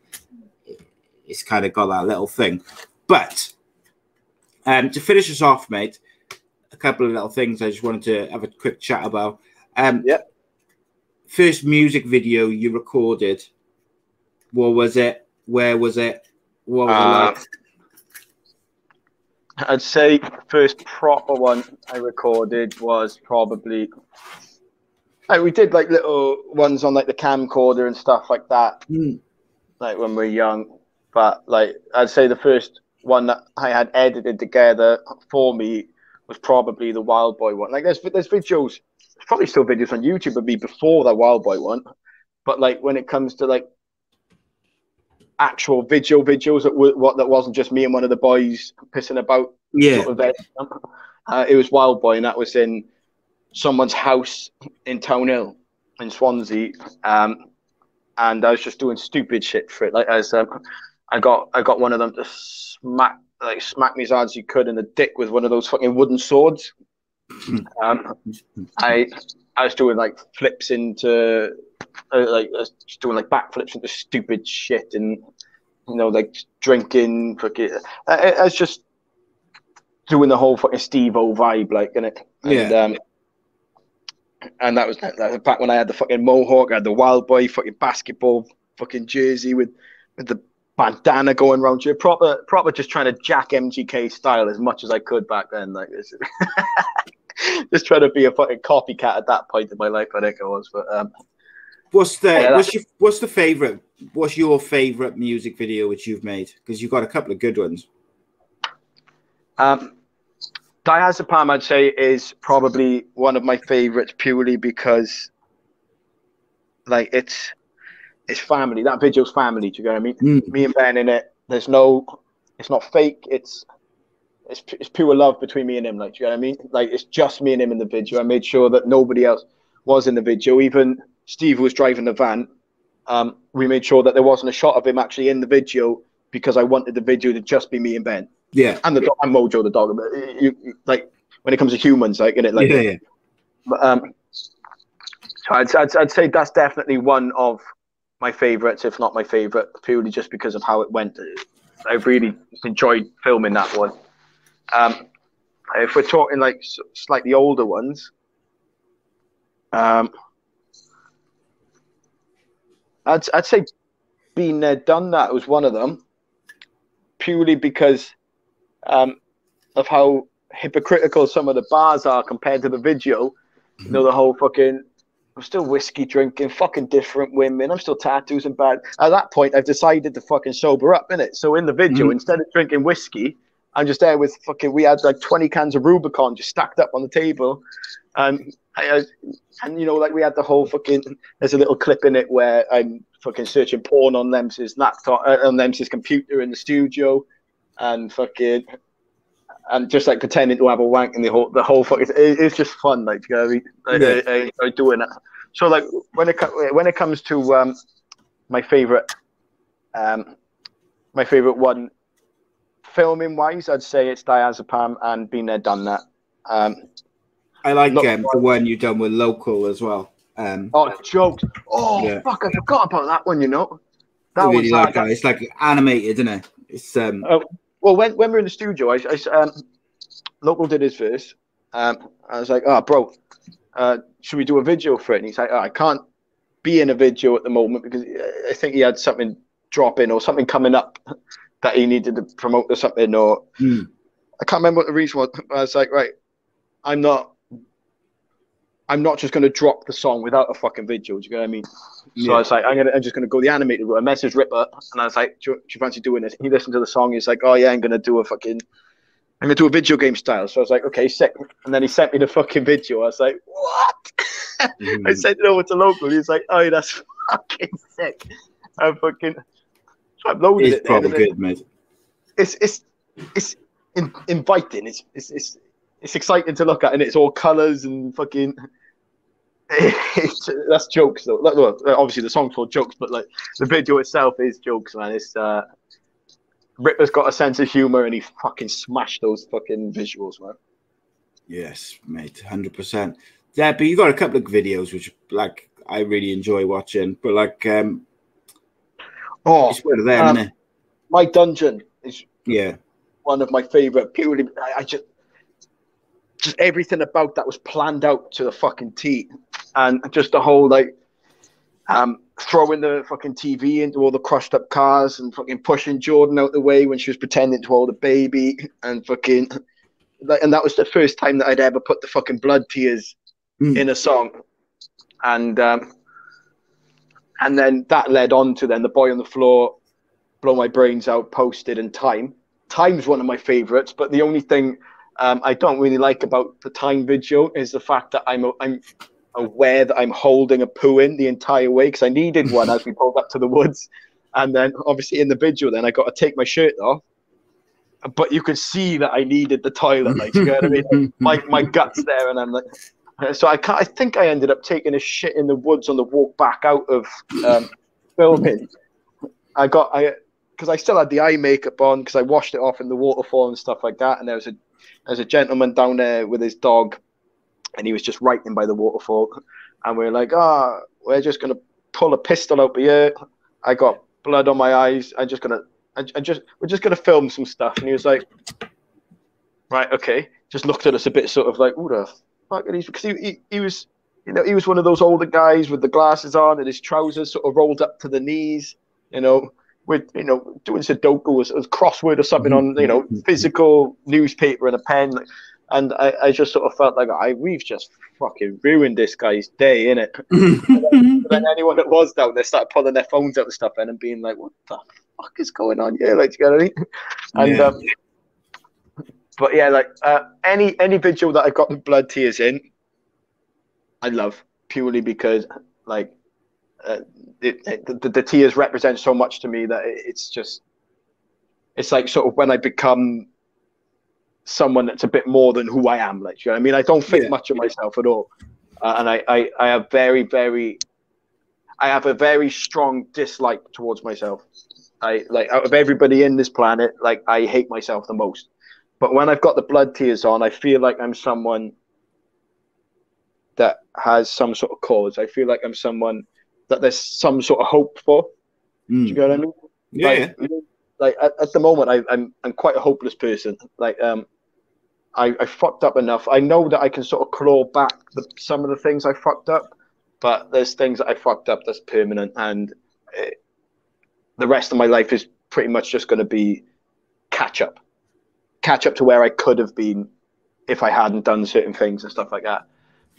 it's kind of got that little thing. But to finish us off, mate, a couple of little things I just wanted to have a quick chat about. Yep. First music video you recorded, what was it? Where was it? What was it like? I'd say first proper one I recorded was probably, like, we did like little ones on like the camcorder and stuff like that, like when we were young. But like I'd say the first one that I had edited together for me was probably the Wild Boy one. Like there's videos, there's probably still videos on YouTube of me before that Wild Boy one. But like when it comes to like actual videos that wasn't just me and one of the boys pissing about, sort of it was Wild Boy, and that was in someone's house in Town Hill in Swansea, and I was just doing stupid shit for it. Like I got one of them to smack me as hard as you could in the dick with one of those fucking wooden swords. I was doing like flips into just doing like backflips into stupid shit, and like drinking fucking. I was just doing the whole fucking Steve-O vibe, like, and that was back when I had the fucking mohawk. I had the Wild Boy fucking basketball fucking jersey with the bandana going around you, proper just trying to jack MGK style as much as I could back then, like this. Just trying to be a fucking copycat at that point in my life, I think I was. But what's your favorite music video which you've made? Because you've got a couple of good ones. Diazepam, I'd say, is probably one of my favorites purely because, like, it's family. That video's family. Do you get what I mean? Me and Ben in it. It's not fake. It's pure love between me and him. Like, do you get what I mean? Like, it's just me and him in the video. I made sure that nobody else was in the video. Even Steve was driving the van. We made sure that there wasn't a shot of him actually in the video because I wanted the video to just be me and Ben. Yeah, and and Mojo the dog. Like when it comes to humans, like, in it, like, yeah. But, so I'd say that's definitely one of my favorites, if not my favorite, purely just because of how it went. I really enjoyed filming that one. If we're talking like slightly older ones, I'd say Been There, Done That was one of them, purely because of how hypocritical some of the bars are compared to the video. The whole fucking, I'm still whiskey drinking, fucking different women, I'm still tattoos and bad. At that point, I've decided to fucking sober up, innit? So in the video, instead of drinking whiskey, I'm just there with fucking, we had like 20 cans of Rubicon just stacked up on the table. And like we had the whole fucking, there's a little clip in it where I'm fucking searching porn on Lems's laptop, on Lems's computer in the studio, and fucking, and just like pretending to have a wank in the whole fucking, it's just fun, like, you know what I mean? I enjoy doing it. So like when it comes to my favorite one, filming wise, I'd say it's Diazepam and Been There, Done That. I like the one you done with Local as well. Jokes. Yeah. Fuck, I forgot about that one. That really like that. It's like animated, isn't it? It's well, when we were in the studio, I Local did his verse. I was like, "Oh, bro, should we do a video for it?" And he's like, "Oh, I can't be in a video at the moment because I think he had something drop in or something coming up that he needed to promote or something, or I can't remember what the reason was." I was like, "Right, I'm not just going to drop the song without a fucking video." Do you get what I mean? So I was like, I'm just going to go the animated route. I messaged Ripper and I was like, do you fancy doing this? He listened to the song. He's like, "Oh yeah, I'm going to do a video game style." So I was like, "Okay, sick." And then he sent me the fucking video. I was like, "What?" I sent it over to Local. He's like, "Oh, that's fucking sick." I fucking, so I uploaded it. It's probably good, mate. It's inviting. It's exciting to look at, and it's all colors and fucking. That's jokes though. Look, obviously the song's called Jokes, but like the video itself is jokes, man. It's Ripper's got a sense of humor, and he fucking smashed those fucking visuals, man. Yes, mate, 100%. Yeah, but you got a couple of videos which, like, I really enjoy watching, but like, it's one of them, isn't it? My Dungeon is one of my favorite purely. I just everything about that was planned out to the fucking T, and just the whole like throwing the fucking TV into all the crushed up cars and fucking pushing Jordan out the way when she was pretending to hold a baby and fucking like, and that was the first time that I'd ever put the fucking blood tears in a song, and then that led on to then The Boy on the Floor, Blow My Brains Out, Posted, and Time. Time's one of my favorites, but the only thing I don't really like about the Time video is the fact that I'm aware that I'm holding a poo in the entire way, because I needed one as we pulled up to the woods, and then obviously in the video then I got to take my shirt off, but you could see that I needed the toilet, like, you know what I mean? Like, my guts there, and I'm like, so I think I ended up taking a shit in the woods on the walk back out of filming. Because I still had the eye makeup on, because I washed it off in the waterfall and stuff like that, and there was a gentleman down there with his dog, and he was just writing by the waterfall, and we were like, we're just gonna pull a pistol out here. I got blood on my eyes. We're just gonna film some stuff. And he was like, right, okay. Just looked at us a bit, sort of like, who the fuck are these? Because he was, you know, he was one of those older guys with the glasses on and his trousers sort of rolled up to the knees, you know, with, you know, doing Sudoku or crossword or something on, you know, physical newspaper and a pen. And I just sort of felt like we've just fucking ruined this guy's day, innit? But then anyone that was down there started pulling their phones out and stuff and being like, what the fuck is going on here? Like, you know what I mean? And but yeah, like any video that I've got the blood tears in, I love, purely because like the tears represent so much to me that it's like sort of when I become someone that's a bit more than who I am, like, you know what I mean? I don't think much of myself at all, and I have I have a very strong dislike towards myself. Like, out of everybody in this planet, like, I hate myself the most. But when I've got the blood tears on, I feel like I'm someone that has some sort of cause. I feel like I'm someone that there's some sort of hope for. Do you get what I mean? Yeah. Like at the moment, I'm quite a hopeless person. Like, I fucked up enough. I know that I can sort of claw back some of the things I fucked up, but there's things that I fucked up that's permanent, and the rest of my life is pretty much just going to be catch up to where I could have been if I hadn't done certain things and stuff like that.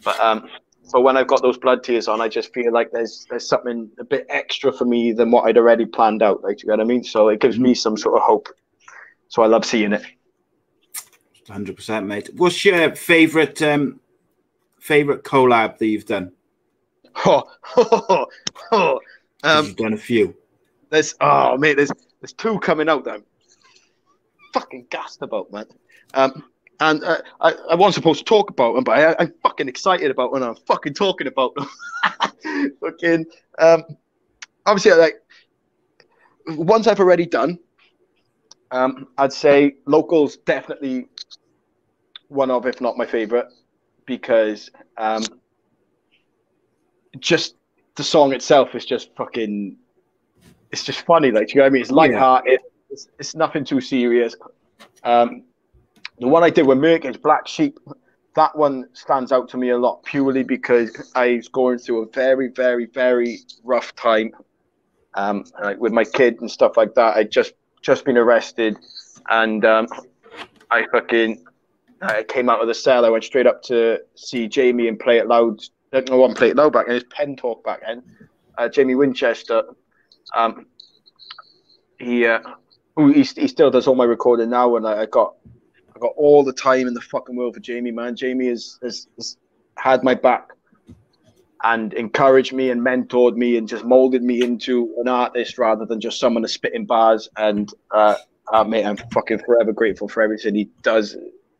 But when I've got those blood tears on, I just feel like there's something a bit extra for me than what I'd already planned out. Like, you know what I mean? So it gives me some sort of hope. So I love seeing it. 100%, mate. What's your favorite collab that you've done? You've done a few. There's two coming out that I'm fucking gassed about, man. And I wasn't supposed to talk about them, but I'm fucking excited about them, and I'm fucking talking about them. Fucking, obviously, like, ones I've already done, I'd say Local's definitely one of, if not my favorite, because just the song itself is just fucking, it's just funny, like, you know what I mean? It's lighthearted, it's nothing too serious. The one I did with Merkins, Black Sheep, that one stands out to me a lot, purely because I was going through a very, very, very rough time, like with my kid and stuff like that. I'd just been arrested, and I came out of the cell. I went straight up to see Jamie and Play It Loud. I wasn't Play It Loud back then, it was Pen Talk back then. Jamie Winchester, he still does all my recording now, and I got all the time in the fucking world for Jamie, man. Jamie has had my back and encouraged me and mentored me and just molded me into an artist rather than just someone to spit in bars. And mate, I'm fucking forever grateful for everything he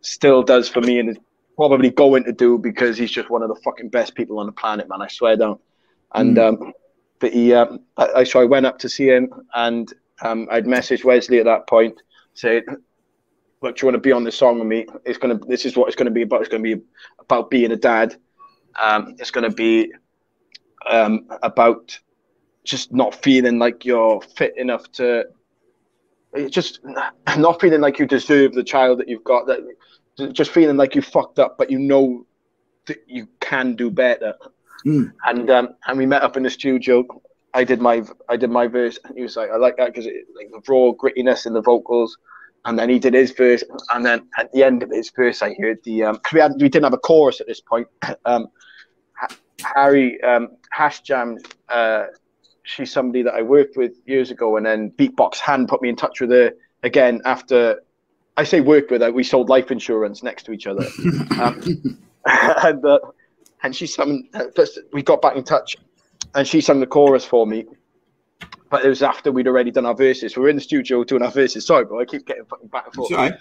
still does for me, and is probably going to do, because he's just one of the fucking best people on the planet, man. I swear down. And but so I went up to see him, and I'd messaged Wesley at that point, saying, look, do you want to be on this song with me? This is what it's going to be about. It's going to be about being a dad. It's going to be about just not feeling like you're fit enough to it's just not feeling like you deserve the child that you've got, that just feeling like you fucked up, but you know that you can do better. And we met up in the studio. I did my verse, and he was like, I like that because like the raw grittiness in the vocals. And then he did his verse, and then at the end of his verse, I heard the we didn't have a chorus at this point. Harry Hash Jam, she's somebody that I worked with years ago, and then Beatbox Hand put me in touch with her again after. I say worked with her. We sold life insurance next to each other, and she sung. We got back in touch, and she sung the chorus for me. But it was after we'd already done our verses. We were in the studio doing our verses. Sorry, bro, I keep getting fucking back and forth. Right.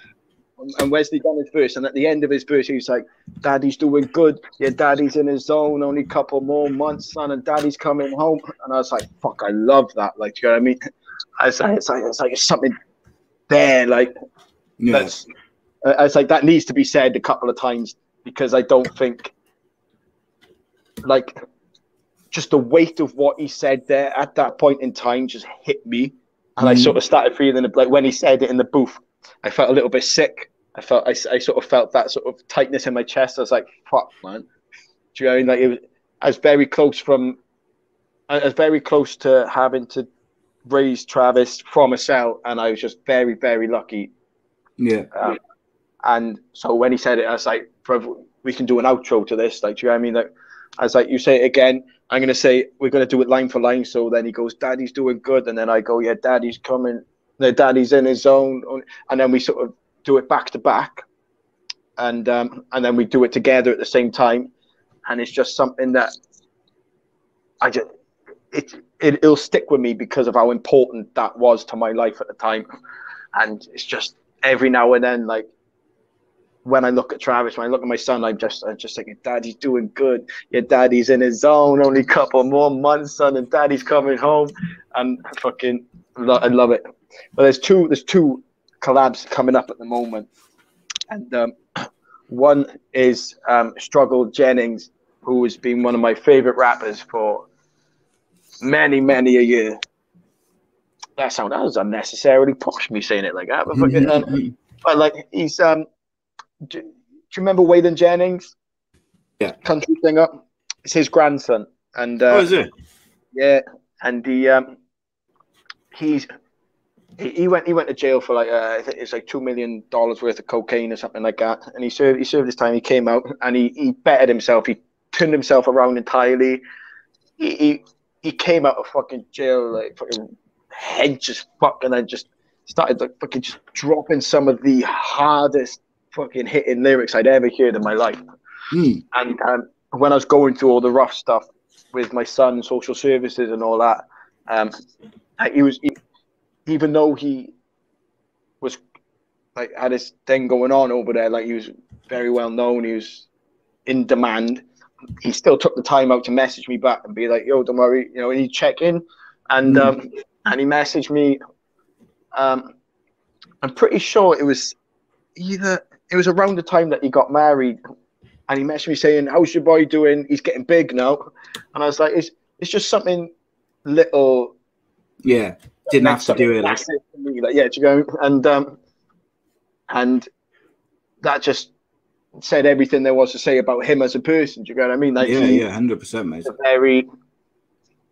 And Wesley done his verse, and at the end of his verse, he was like, "Daddy's doing good. Yeah, Daddy's in his zone. Only a couple more months, son, and Daddy's coming home." And I was like, "Fuck, I love that." Like, you know what I mean? It's like something there. Like, that's. It's like that needs to be said a couple of times, because I don't think, like, just the weight of what he said there at that point in time just hit me, and I sort of started feeling like when he said it in the booth, I felt a little bit sick. I sort of felt that sort of tightness in my chest. I was like, "Fuck, man!" Do you know what I mean? Like, I was very close to having to raise Travis from a cell, and I was just very, very lucky. Yeah. And so when he said it, I was like, "We can do an outro to this." Like, do you know what I mean? Like, I was like, "You say it again. I'm going to say, we're going to do it line for line." So then he goes, "Daddy's doing good." And then I go, "Yeah, Daddy's coming. No, Daddy's in his zone." And then we sort of do it back to back. And then we do it together at the same time. And it's just something that it'll stick with me because of how important that was to my life at the time. And it's just every now and then, like, when I look at Travis, when I look at my son, I'm just thinking, "Daddy's doing good. Yeah, Daddy's in his zone. Only a couple more months, son, and Daddy's coming home." And I love it. But there's two collabs coming up at the moment, and one is Struggle Jennings, who has been one of my favorite rappers for many a year. That was unnecessarily posh, me saying it like that, but like he's Do you remember Waylon Jennings? Yeah. Country singer. It's his grandson. And is it? Yeah. And he went to jail for like I think it's like $2 million worth of cocaine or something like that. And he served his time. He came out and he bettered himself. He turned himself around entirely. He came out of fucking jail like fucking head just fucking, and just started like fucking just dropping some of the hardest fucking hitting lyrics I'd ever heard in my life. And when I was going through all the rough stuff with my son, social services and all that, even though he was like had his thing going on over there, like he was very well known, he was in demand, he still took the time out to message me back and be like, "Yo, don't worry, you know," and he'd check in, and he messaged me. I'm pretty sure it was around the time that he got married, and he messaged me saying, "How's your boy doing? He's getting big now." And I was like, it's just something little. Yeah, didn't have to do it. Like, yeah, do you go? And that just said everything there was to say about him as a person. Do you know what I mean? Like, 100%, mate.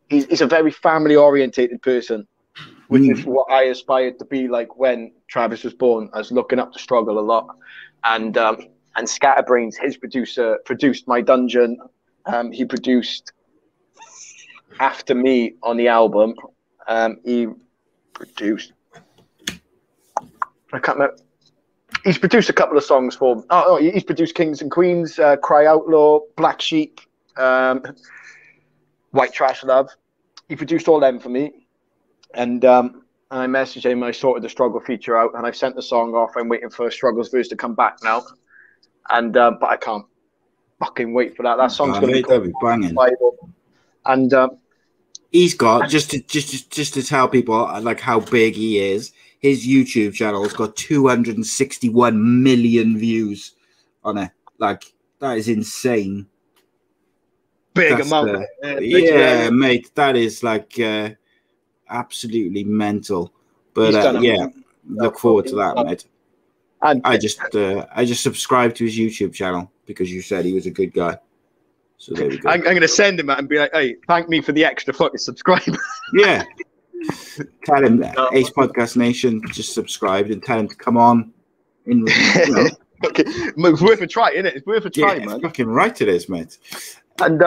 He's a very family orientated person, which is what I aspired to be like when Travis was born. I was looking up to Struggle a lot, and Scatterbrains, his producer, produced My Dungeon. He produced After Me on the album. He produced, I can't remember. He's produced a couple of songs for. He's produced Kings and Queens, Cry Outlaw, Black Sheep, White Trash Love. He produced all them for me, and I messaged him. I sorted the Struggle feature out, and I've sent the song off. I'm waiting for Struggle's verse to come back now, and but I can't fucking wait for that. That song's gonna be banging. And he's got just to tell people like how big he is. His YouTube channel's got 261 million views on it. Like, that is insane. Big amount. Mate, that is like absolutely mental. But look forward to that, mate. And I just subscribed to his YouTube channel because you said he was a good guy. So there we go. I'm going to send him that and be like, hey, thank me for the extra fucking subscriber. Yeah. Tell him, Ace Podcast Nation, just subscribed and tell him to come on. It's worth a try, isn't it? It's worth a try, man. Fucking right it is, mate. And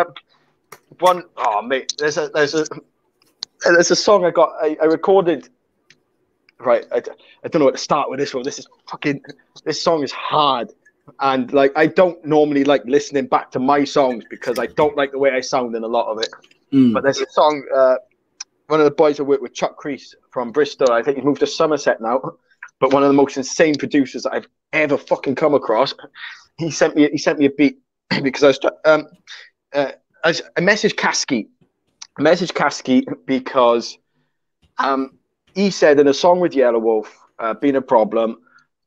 mate, there's a song I recorded. Right, I don't know what to start with this one. This song is hard, and like I don't normally like listening back to my songs because I don't like the way I sound in a lot of it. But there's a song. One of the boys I work with, Chuck Crease from Bristol. I think he's moved to Somerset now. But one of the most insane producers that I've ever fucking come across. He sent me a beat because I messaged Kasky. I messaged Kasky because he said in a song with Yellow Wolf, Been a Problem,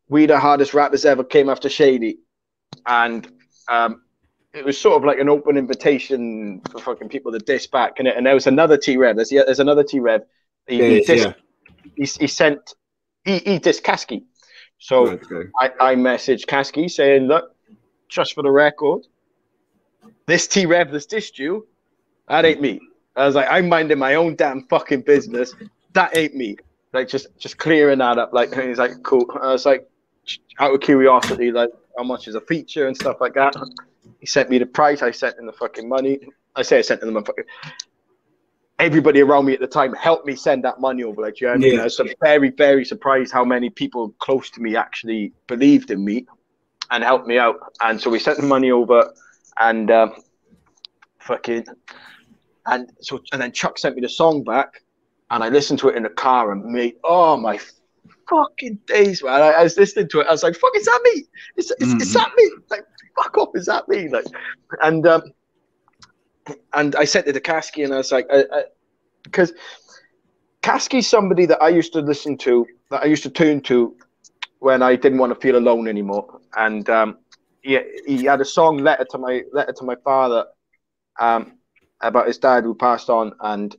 we the hardest rappers ever came after Shady. And it was sort of like an open invitation for fucking people to diss back. And there was another T-REV. There's another T-REV. He dissed Kasky. So I messaged Kasky saying, look, just for the record, this T-REV that's dissed you, that ain't me. I was like, I'm minding my own damn fucking business. That ain't me. Like, just clearing that up. Like, and he's like, cool. I was like, out of curiosity, like, how much is a feature and stuff like that. He sent me the price. I sent him the fucking money. I sent him the fucking... Everybody around me at the time helped me send that money over. Like, you know what I mean? I was very, very surprised how many people close to me actually believed in me and helped me out. And so we sent the money over, and then Chuck sent me the song back, and I listened to it in the car, and mate, oh my fucking days, man! I was listening to it. I was like, "Fuck, is that me? Is that me? Like, fuck off, is that me?" Like, and I sent it to Kasky, and I was like, because Kasky's somebody that I used to listen to, that I used to turn to when I didn't want to feel alone anymore. And he had a song, letter to my father, about his dad who passed on. And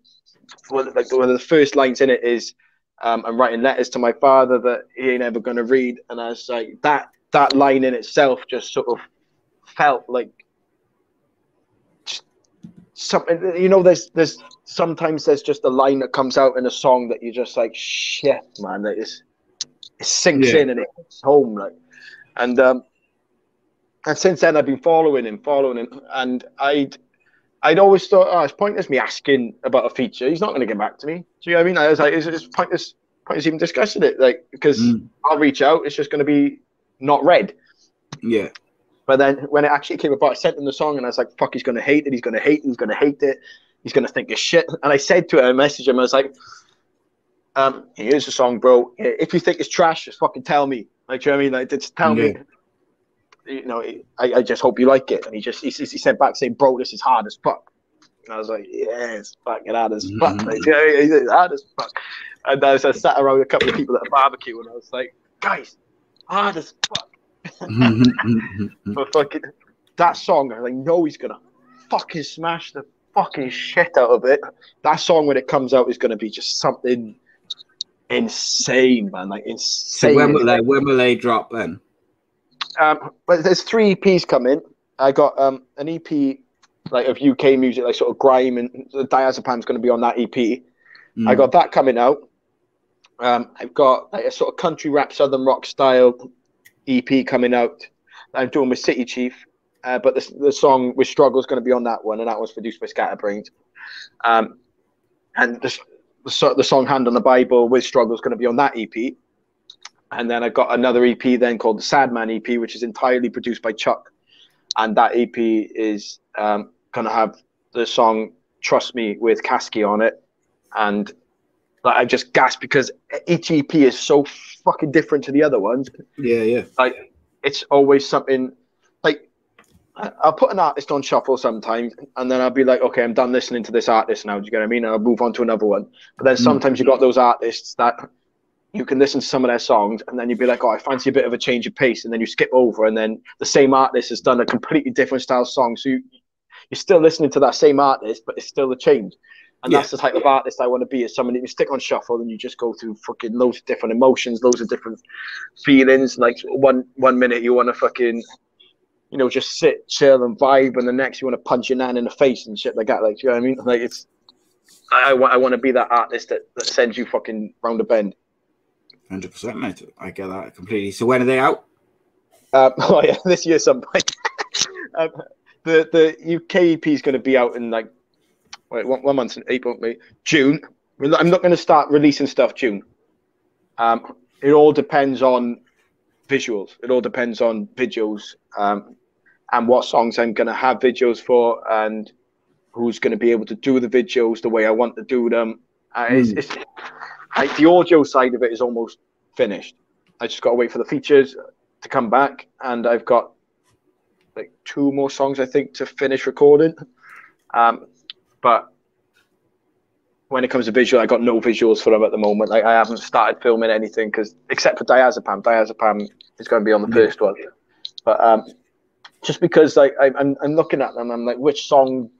one of the first lines in it is, I'm writing letters to my father that he ain't ever going to read. And I was like, that line in itself just sort of felt like something, you know, there's sometimes there's just a line that comes out in a song that you're just like, shit, man, that is, it sinks in and it's home, like. And since then I've been following him, and I'd always thought, oh, it's pointless me asking about a feature. He's not going to get back to me. Do you know what I mean? I was like, it's pointless even discussing it, like, because I'll reach out, it's just going to be not read. Yeah. But then when it actually came about, I sent him the song, and I was like, fuck, he's going to hate it. He's going to hate it. He's going to hate it. He's going to think it's shit. And I said to him, I messaged him, I was like, here's the song, bro. If you think it's trash, just fucking tell me. Like, do you know what I mean? Like, just tell me. You know, I just hope you like it. And he sent back saying, bro, this is hard as fuck. And I was like, yeah, it's fucking hard as fuck. Like, it's hard as fuck. And I sat around with a couple of people at a barbecue, and I was like, guys, hard as fuck. But fucking that song, I know he's gonna fucking smash the fucking shit out of it. That song, when it comes out, is gonna be just something insane, man. Like, insane. So when will they drop then? But there's 3 EPs coming. I got an EP like of UK music, like sort of grime, and the Diazepam's going to be on that EP. I got that coming out. I've got like a sort of country rap, southern rock style EP coming out. I'm doing with City Chief, but the song with Struggle is going to be on that one, and that one's produced by Scatterbrains. And the song Hand on the Bible with Struggle is going to be on that EP. And then I've got another EP then called the Sad Man EP, which is entirely produced by Chuck. And that EP is going to have the song Trust Me with Kasky on it. And like, I just gasped because each EP is so fucking different to the other ones. Yeah. Like, it's always something, like, I'll put an artist on shuffle sometimes, and then I'll be like, okay, I'm done listening to this artist now. Do you get what I mean? And I'll move on to another one. But then sometimes you got those artists that you can listen to some of their songs, and then you'd be like, oh, I fancy a bit of a change of pace. And then you skip over, and then the same artist has done a completely different style song. So you're still listening to that same artist, but it's still a change. And that's the type of artist I want to be, is someone that you stick on shuffle and you just go through fucking loads of different emotions, loads of different feelings. Like one minute you want to fucking, you know, just sit, chill and vibe, and the next you want to punch your nan in the face and shit like that. Like, you know what I mean? Like, it's, I want to be that artist that sends you fucking round the bend. 100%, mate. I get that completely. So when are they out? Oh yeah, this year some point. The UK EP is going to be out in like, wait, 1 month in April, May, June. I'm not going to start releasing stuff June. It all depends on visuals. It all depends on videos, and what songs I'm going to have videos for, and who's going to be able to do the videos the way I want to do them. It's like the audio side of it is almost finished. I just got to wait for the features to come back, and I've got like 2 more songs I think to finish recording. But when it comes to visual, I got no visuals for them at the moment. Like, I haven't started filming anything, because except for Diazepam is going to be on the first one. But just because like I'm looking at them, I'm like, which song?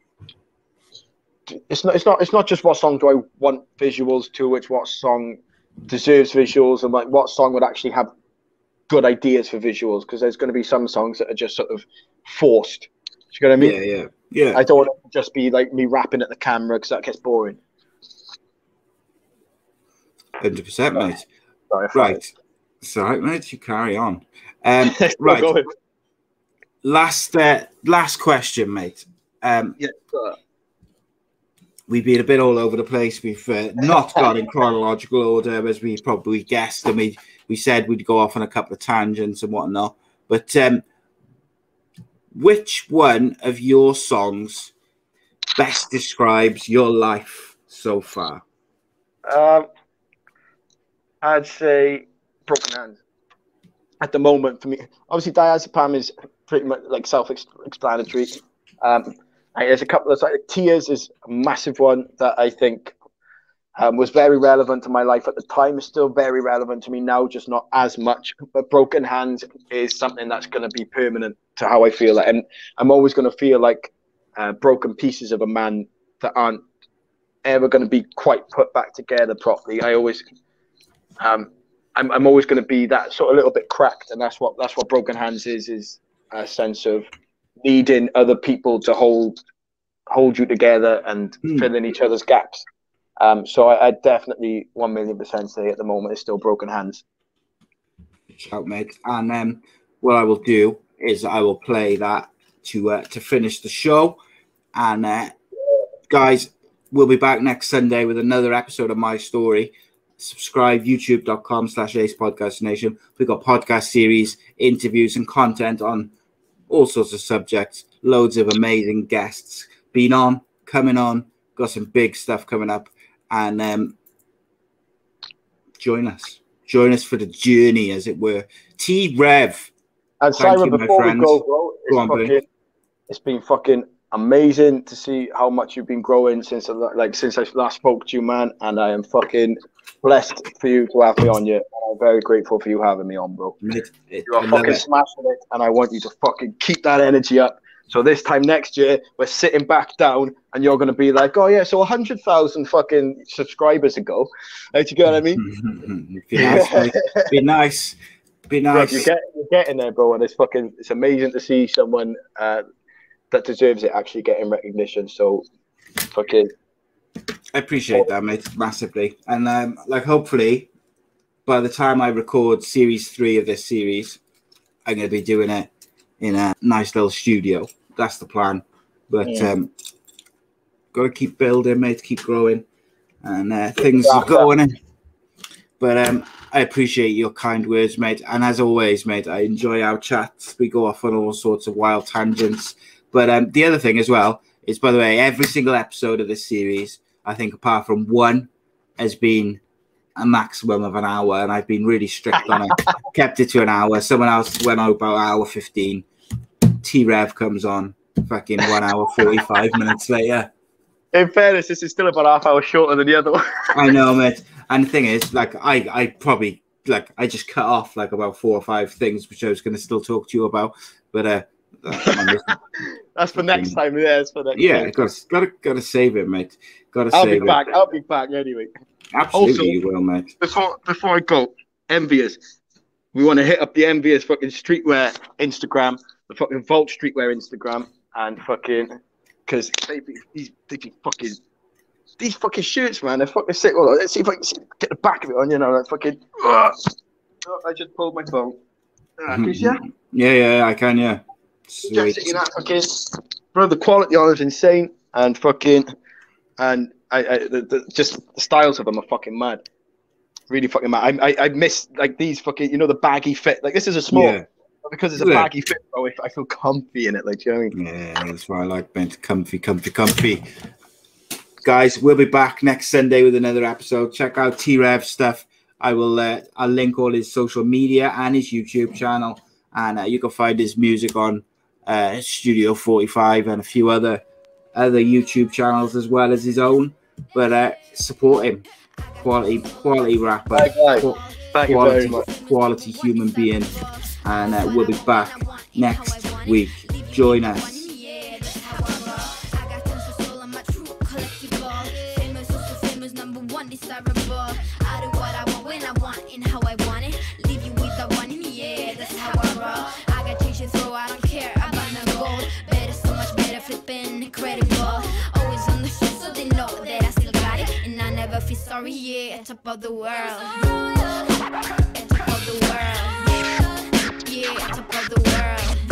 It's not just what song do I want visuals to. It's what song deserves visuals, and like what song would actually have good ideas for visuals. Because there's going to be some songs that are just sort of forced. Do you know what I mean? Yeah. I don't want it to just be like me rapping at the camera, because that gets boring. 100%, mate. Sorry, right. It's all right, mate. You carry on. Right. Last question, mate. We've been a bit all over the place. We've not gone in chronological order, as we probably guessed, and we said we'd go off on a couple of tangents and whatnot. But which one of your songs best describes your life so far? I'd say Broken Hands. At the moment, for me, obviously Diazepam is pretty much like self-explanatory. There's a couple of like Tears is a massive one that I think was very relevant to my life at the time. Is still very relevant to me now, just not as much. But Broken Hands is something that's going to be permanent to how I feel, and I'm always going to feel like broken pieces of a man that aren't ever going to be quite put back together properly. I always, I'm always going to be that sort of little bit cracked, and that's what Broken Hands is a sense of needing other people to hold you together and fill in each other's gaps. So I definitely 1,000,000% say at the moment it's still Broken Hands. Shout, mate. And what I will do is I will play that to finish the show. And guys, we'll be back next Sunday with another episode of My Story. Subscribe, youtube.com/Ace Podcast Nation. We've got podcast series, interviews, and content on all sorts of subjects. Loads of amazing guests been on, coming on. Got some big stuff coming up. And join us for the journey, as it were. T-REV. And Simon, before we go, bro, it's been fucking amazing to see how much you've been growing since I last spoke to you, man. And I am fucking blessed for you to have me on you. I'm very grateful for you having me on, bro. You are fucking smashing it, and I want you to fucking keep that energy up. So this time next year, we're sitting back down, and you're going to be like, oh yeah, so 100,000 fucking subscribers ago. Like, you get what I mean? Be nice. Bro, you're getting there, bro, and it's amazing to see someone that deserves it actually getting recognition. So fucking, I appreciate that, mate, massively. And like, hopefully by the time I record series 3 of this series, I'm going to be doing it in a nice little studio. That's the plan. But got to keep building, mate, keep growing, and things are going in. But I appreciate your kind words, mate. And as always, mate, I enjoy our chats. We go off on all sorts of wild tangents. But the other thing as well is, by the way, every single episode of this series, I think apart from one, has been a maximum of an hour, and I've been really strict on it. Kept it to an hour. Someone else went out about hour 15. T-REV comes on fucking 1 hour 45 minutes later. In fairness, this is still about half hour shorter than the other one. I know, mate. And the thing is, like, I probably, like, I just cut off like about 4 or 5 things which I was going to still talk to you about, but That's for next time. Yeah, it's for next time. Gotta save it, mate. I'll be back. I'll be back anyway. Absolutely, also, you will, mate. Before I go, Envious. We want to hit up the Envious fucking streetwear Instagram, the fucking Vault streetwear Instagram, and fucking because they be fucking these fucking shirts, man. They're fucking sick. Well, let's see if I can get the back of it on. You know, like fucking. I just pulled my phone. Can you see that? Yeah, I can. Yeah. Sweet. Just, you know, fucking, bro, the quality on it is insane, and fucking, and just the styles of them are fucking mad. Really fucking mad. I miss like these fucking, you know, the baggy fit. Like this is a small, but because it's a baggy fit, bro. I feel comfy in it. Like, you know what I mean? Yeah, that's why I like being comfy. Guys, we'll be back next Sunday with another episode. Check out T-REV stuff. I'll link all his social media and his YouTube channel, and you can find his music on Studio 45 and a few other YouTube channels as well as his own. But support him. Quality rapper, Thank you very much. Quality human being, and we'll be back next week. Join us. Sorry, yeah, top of the world. Top of the world. Yeah, top of the world.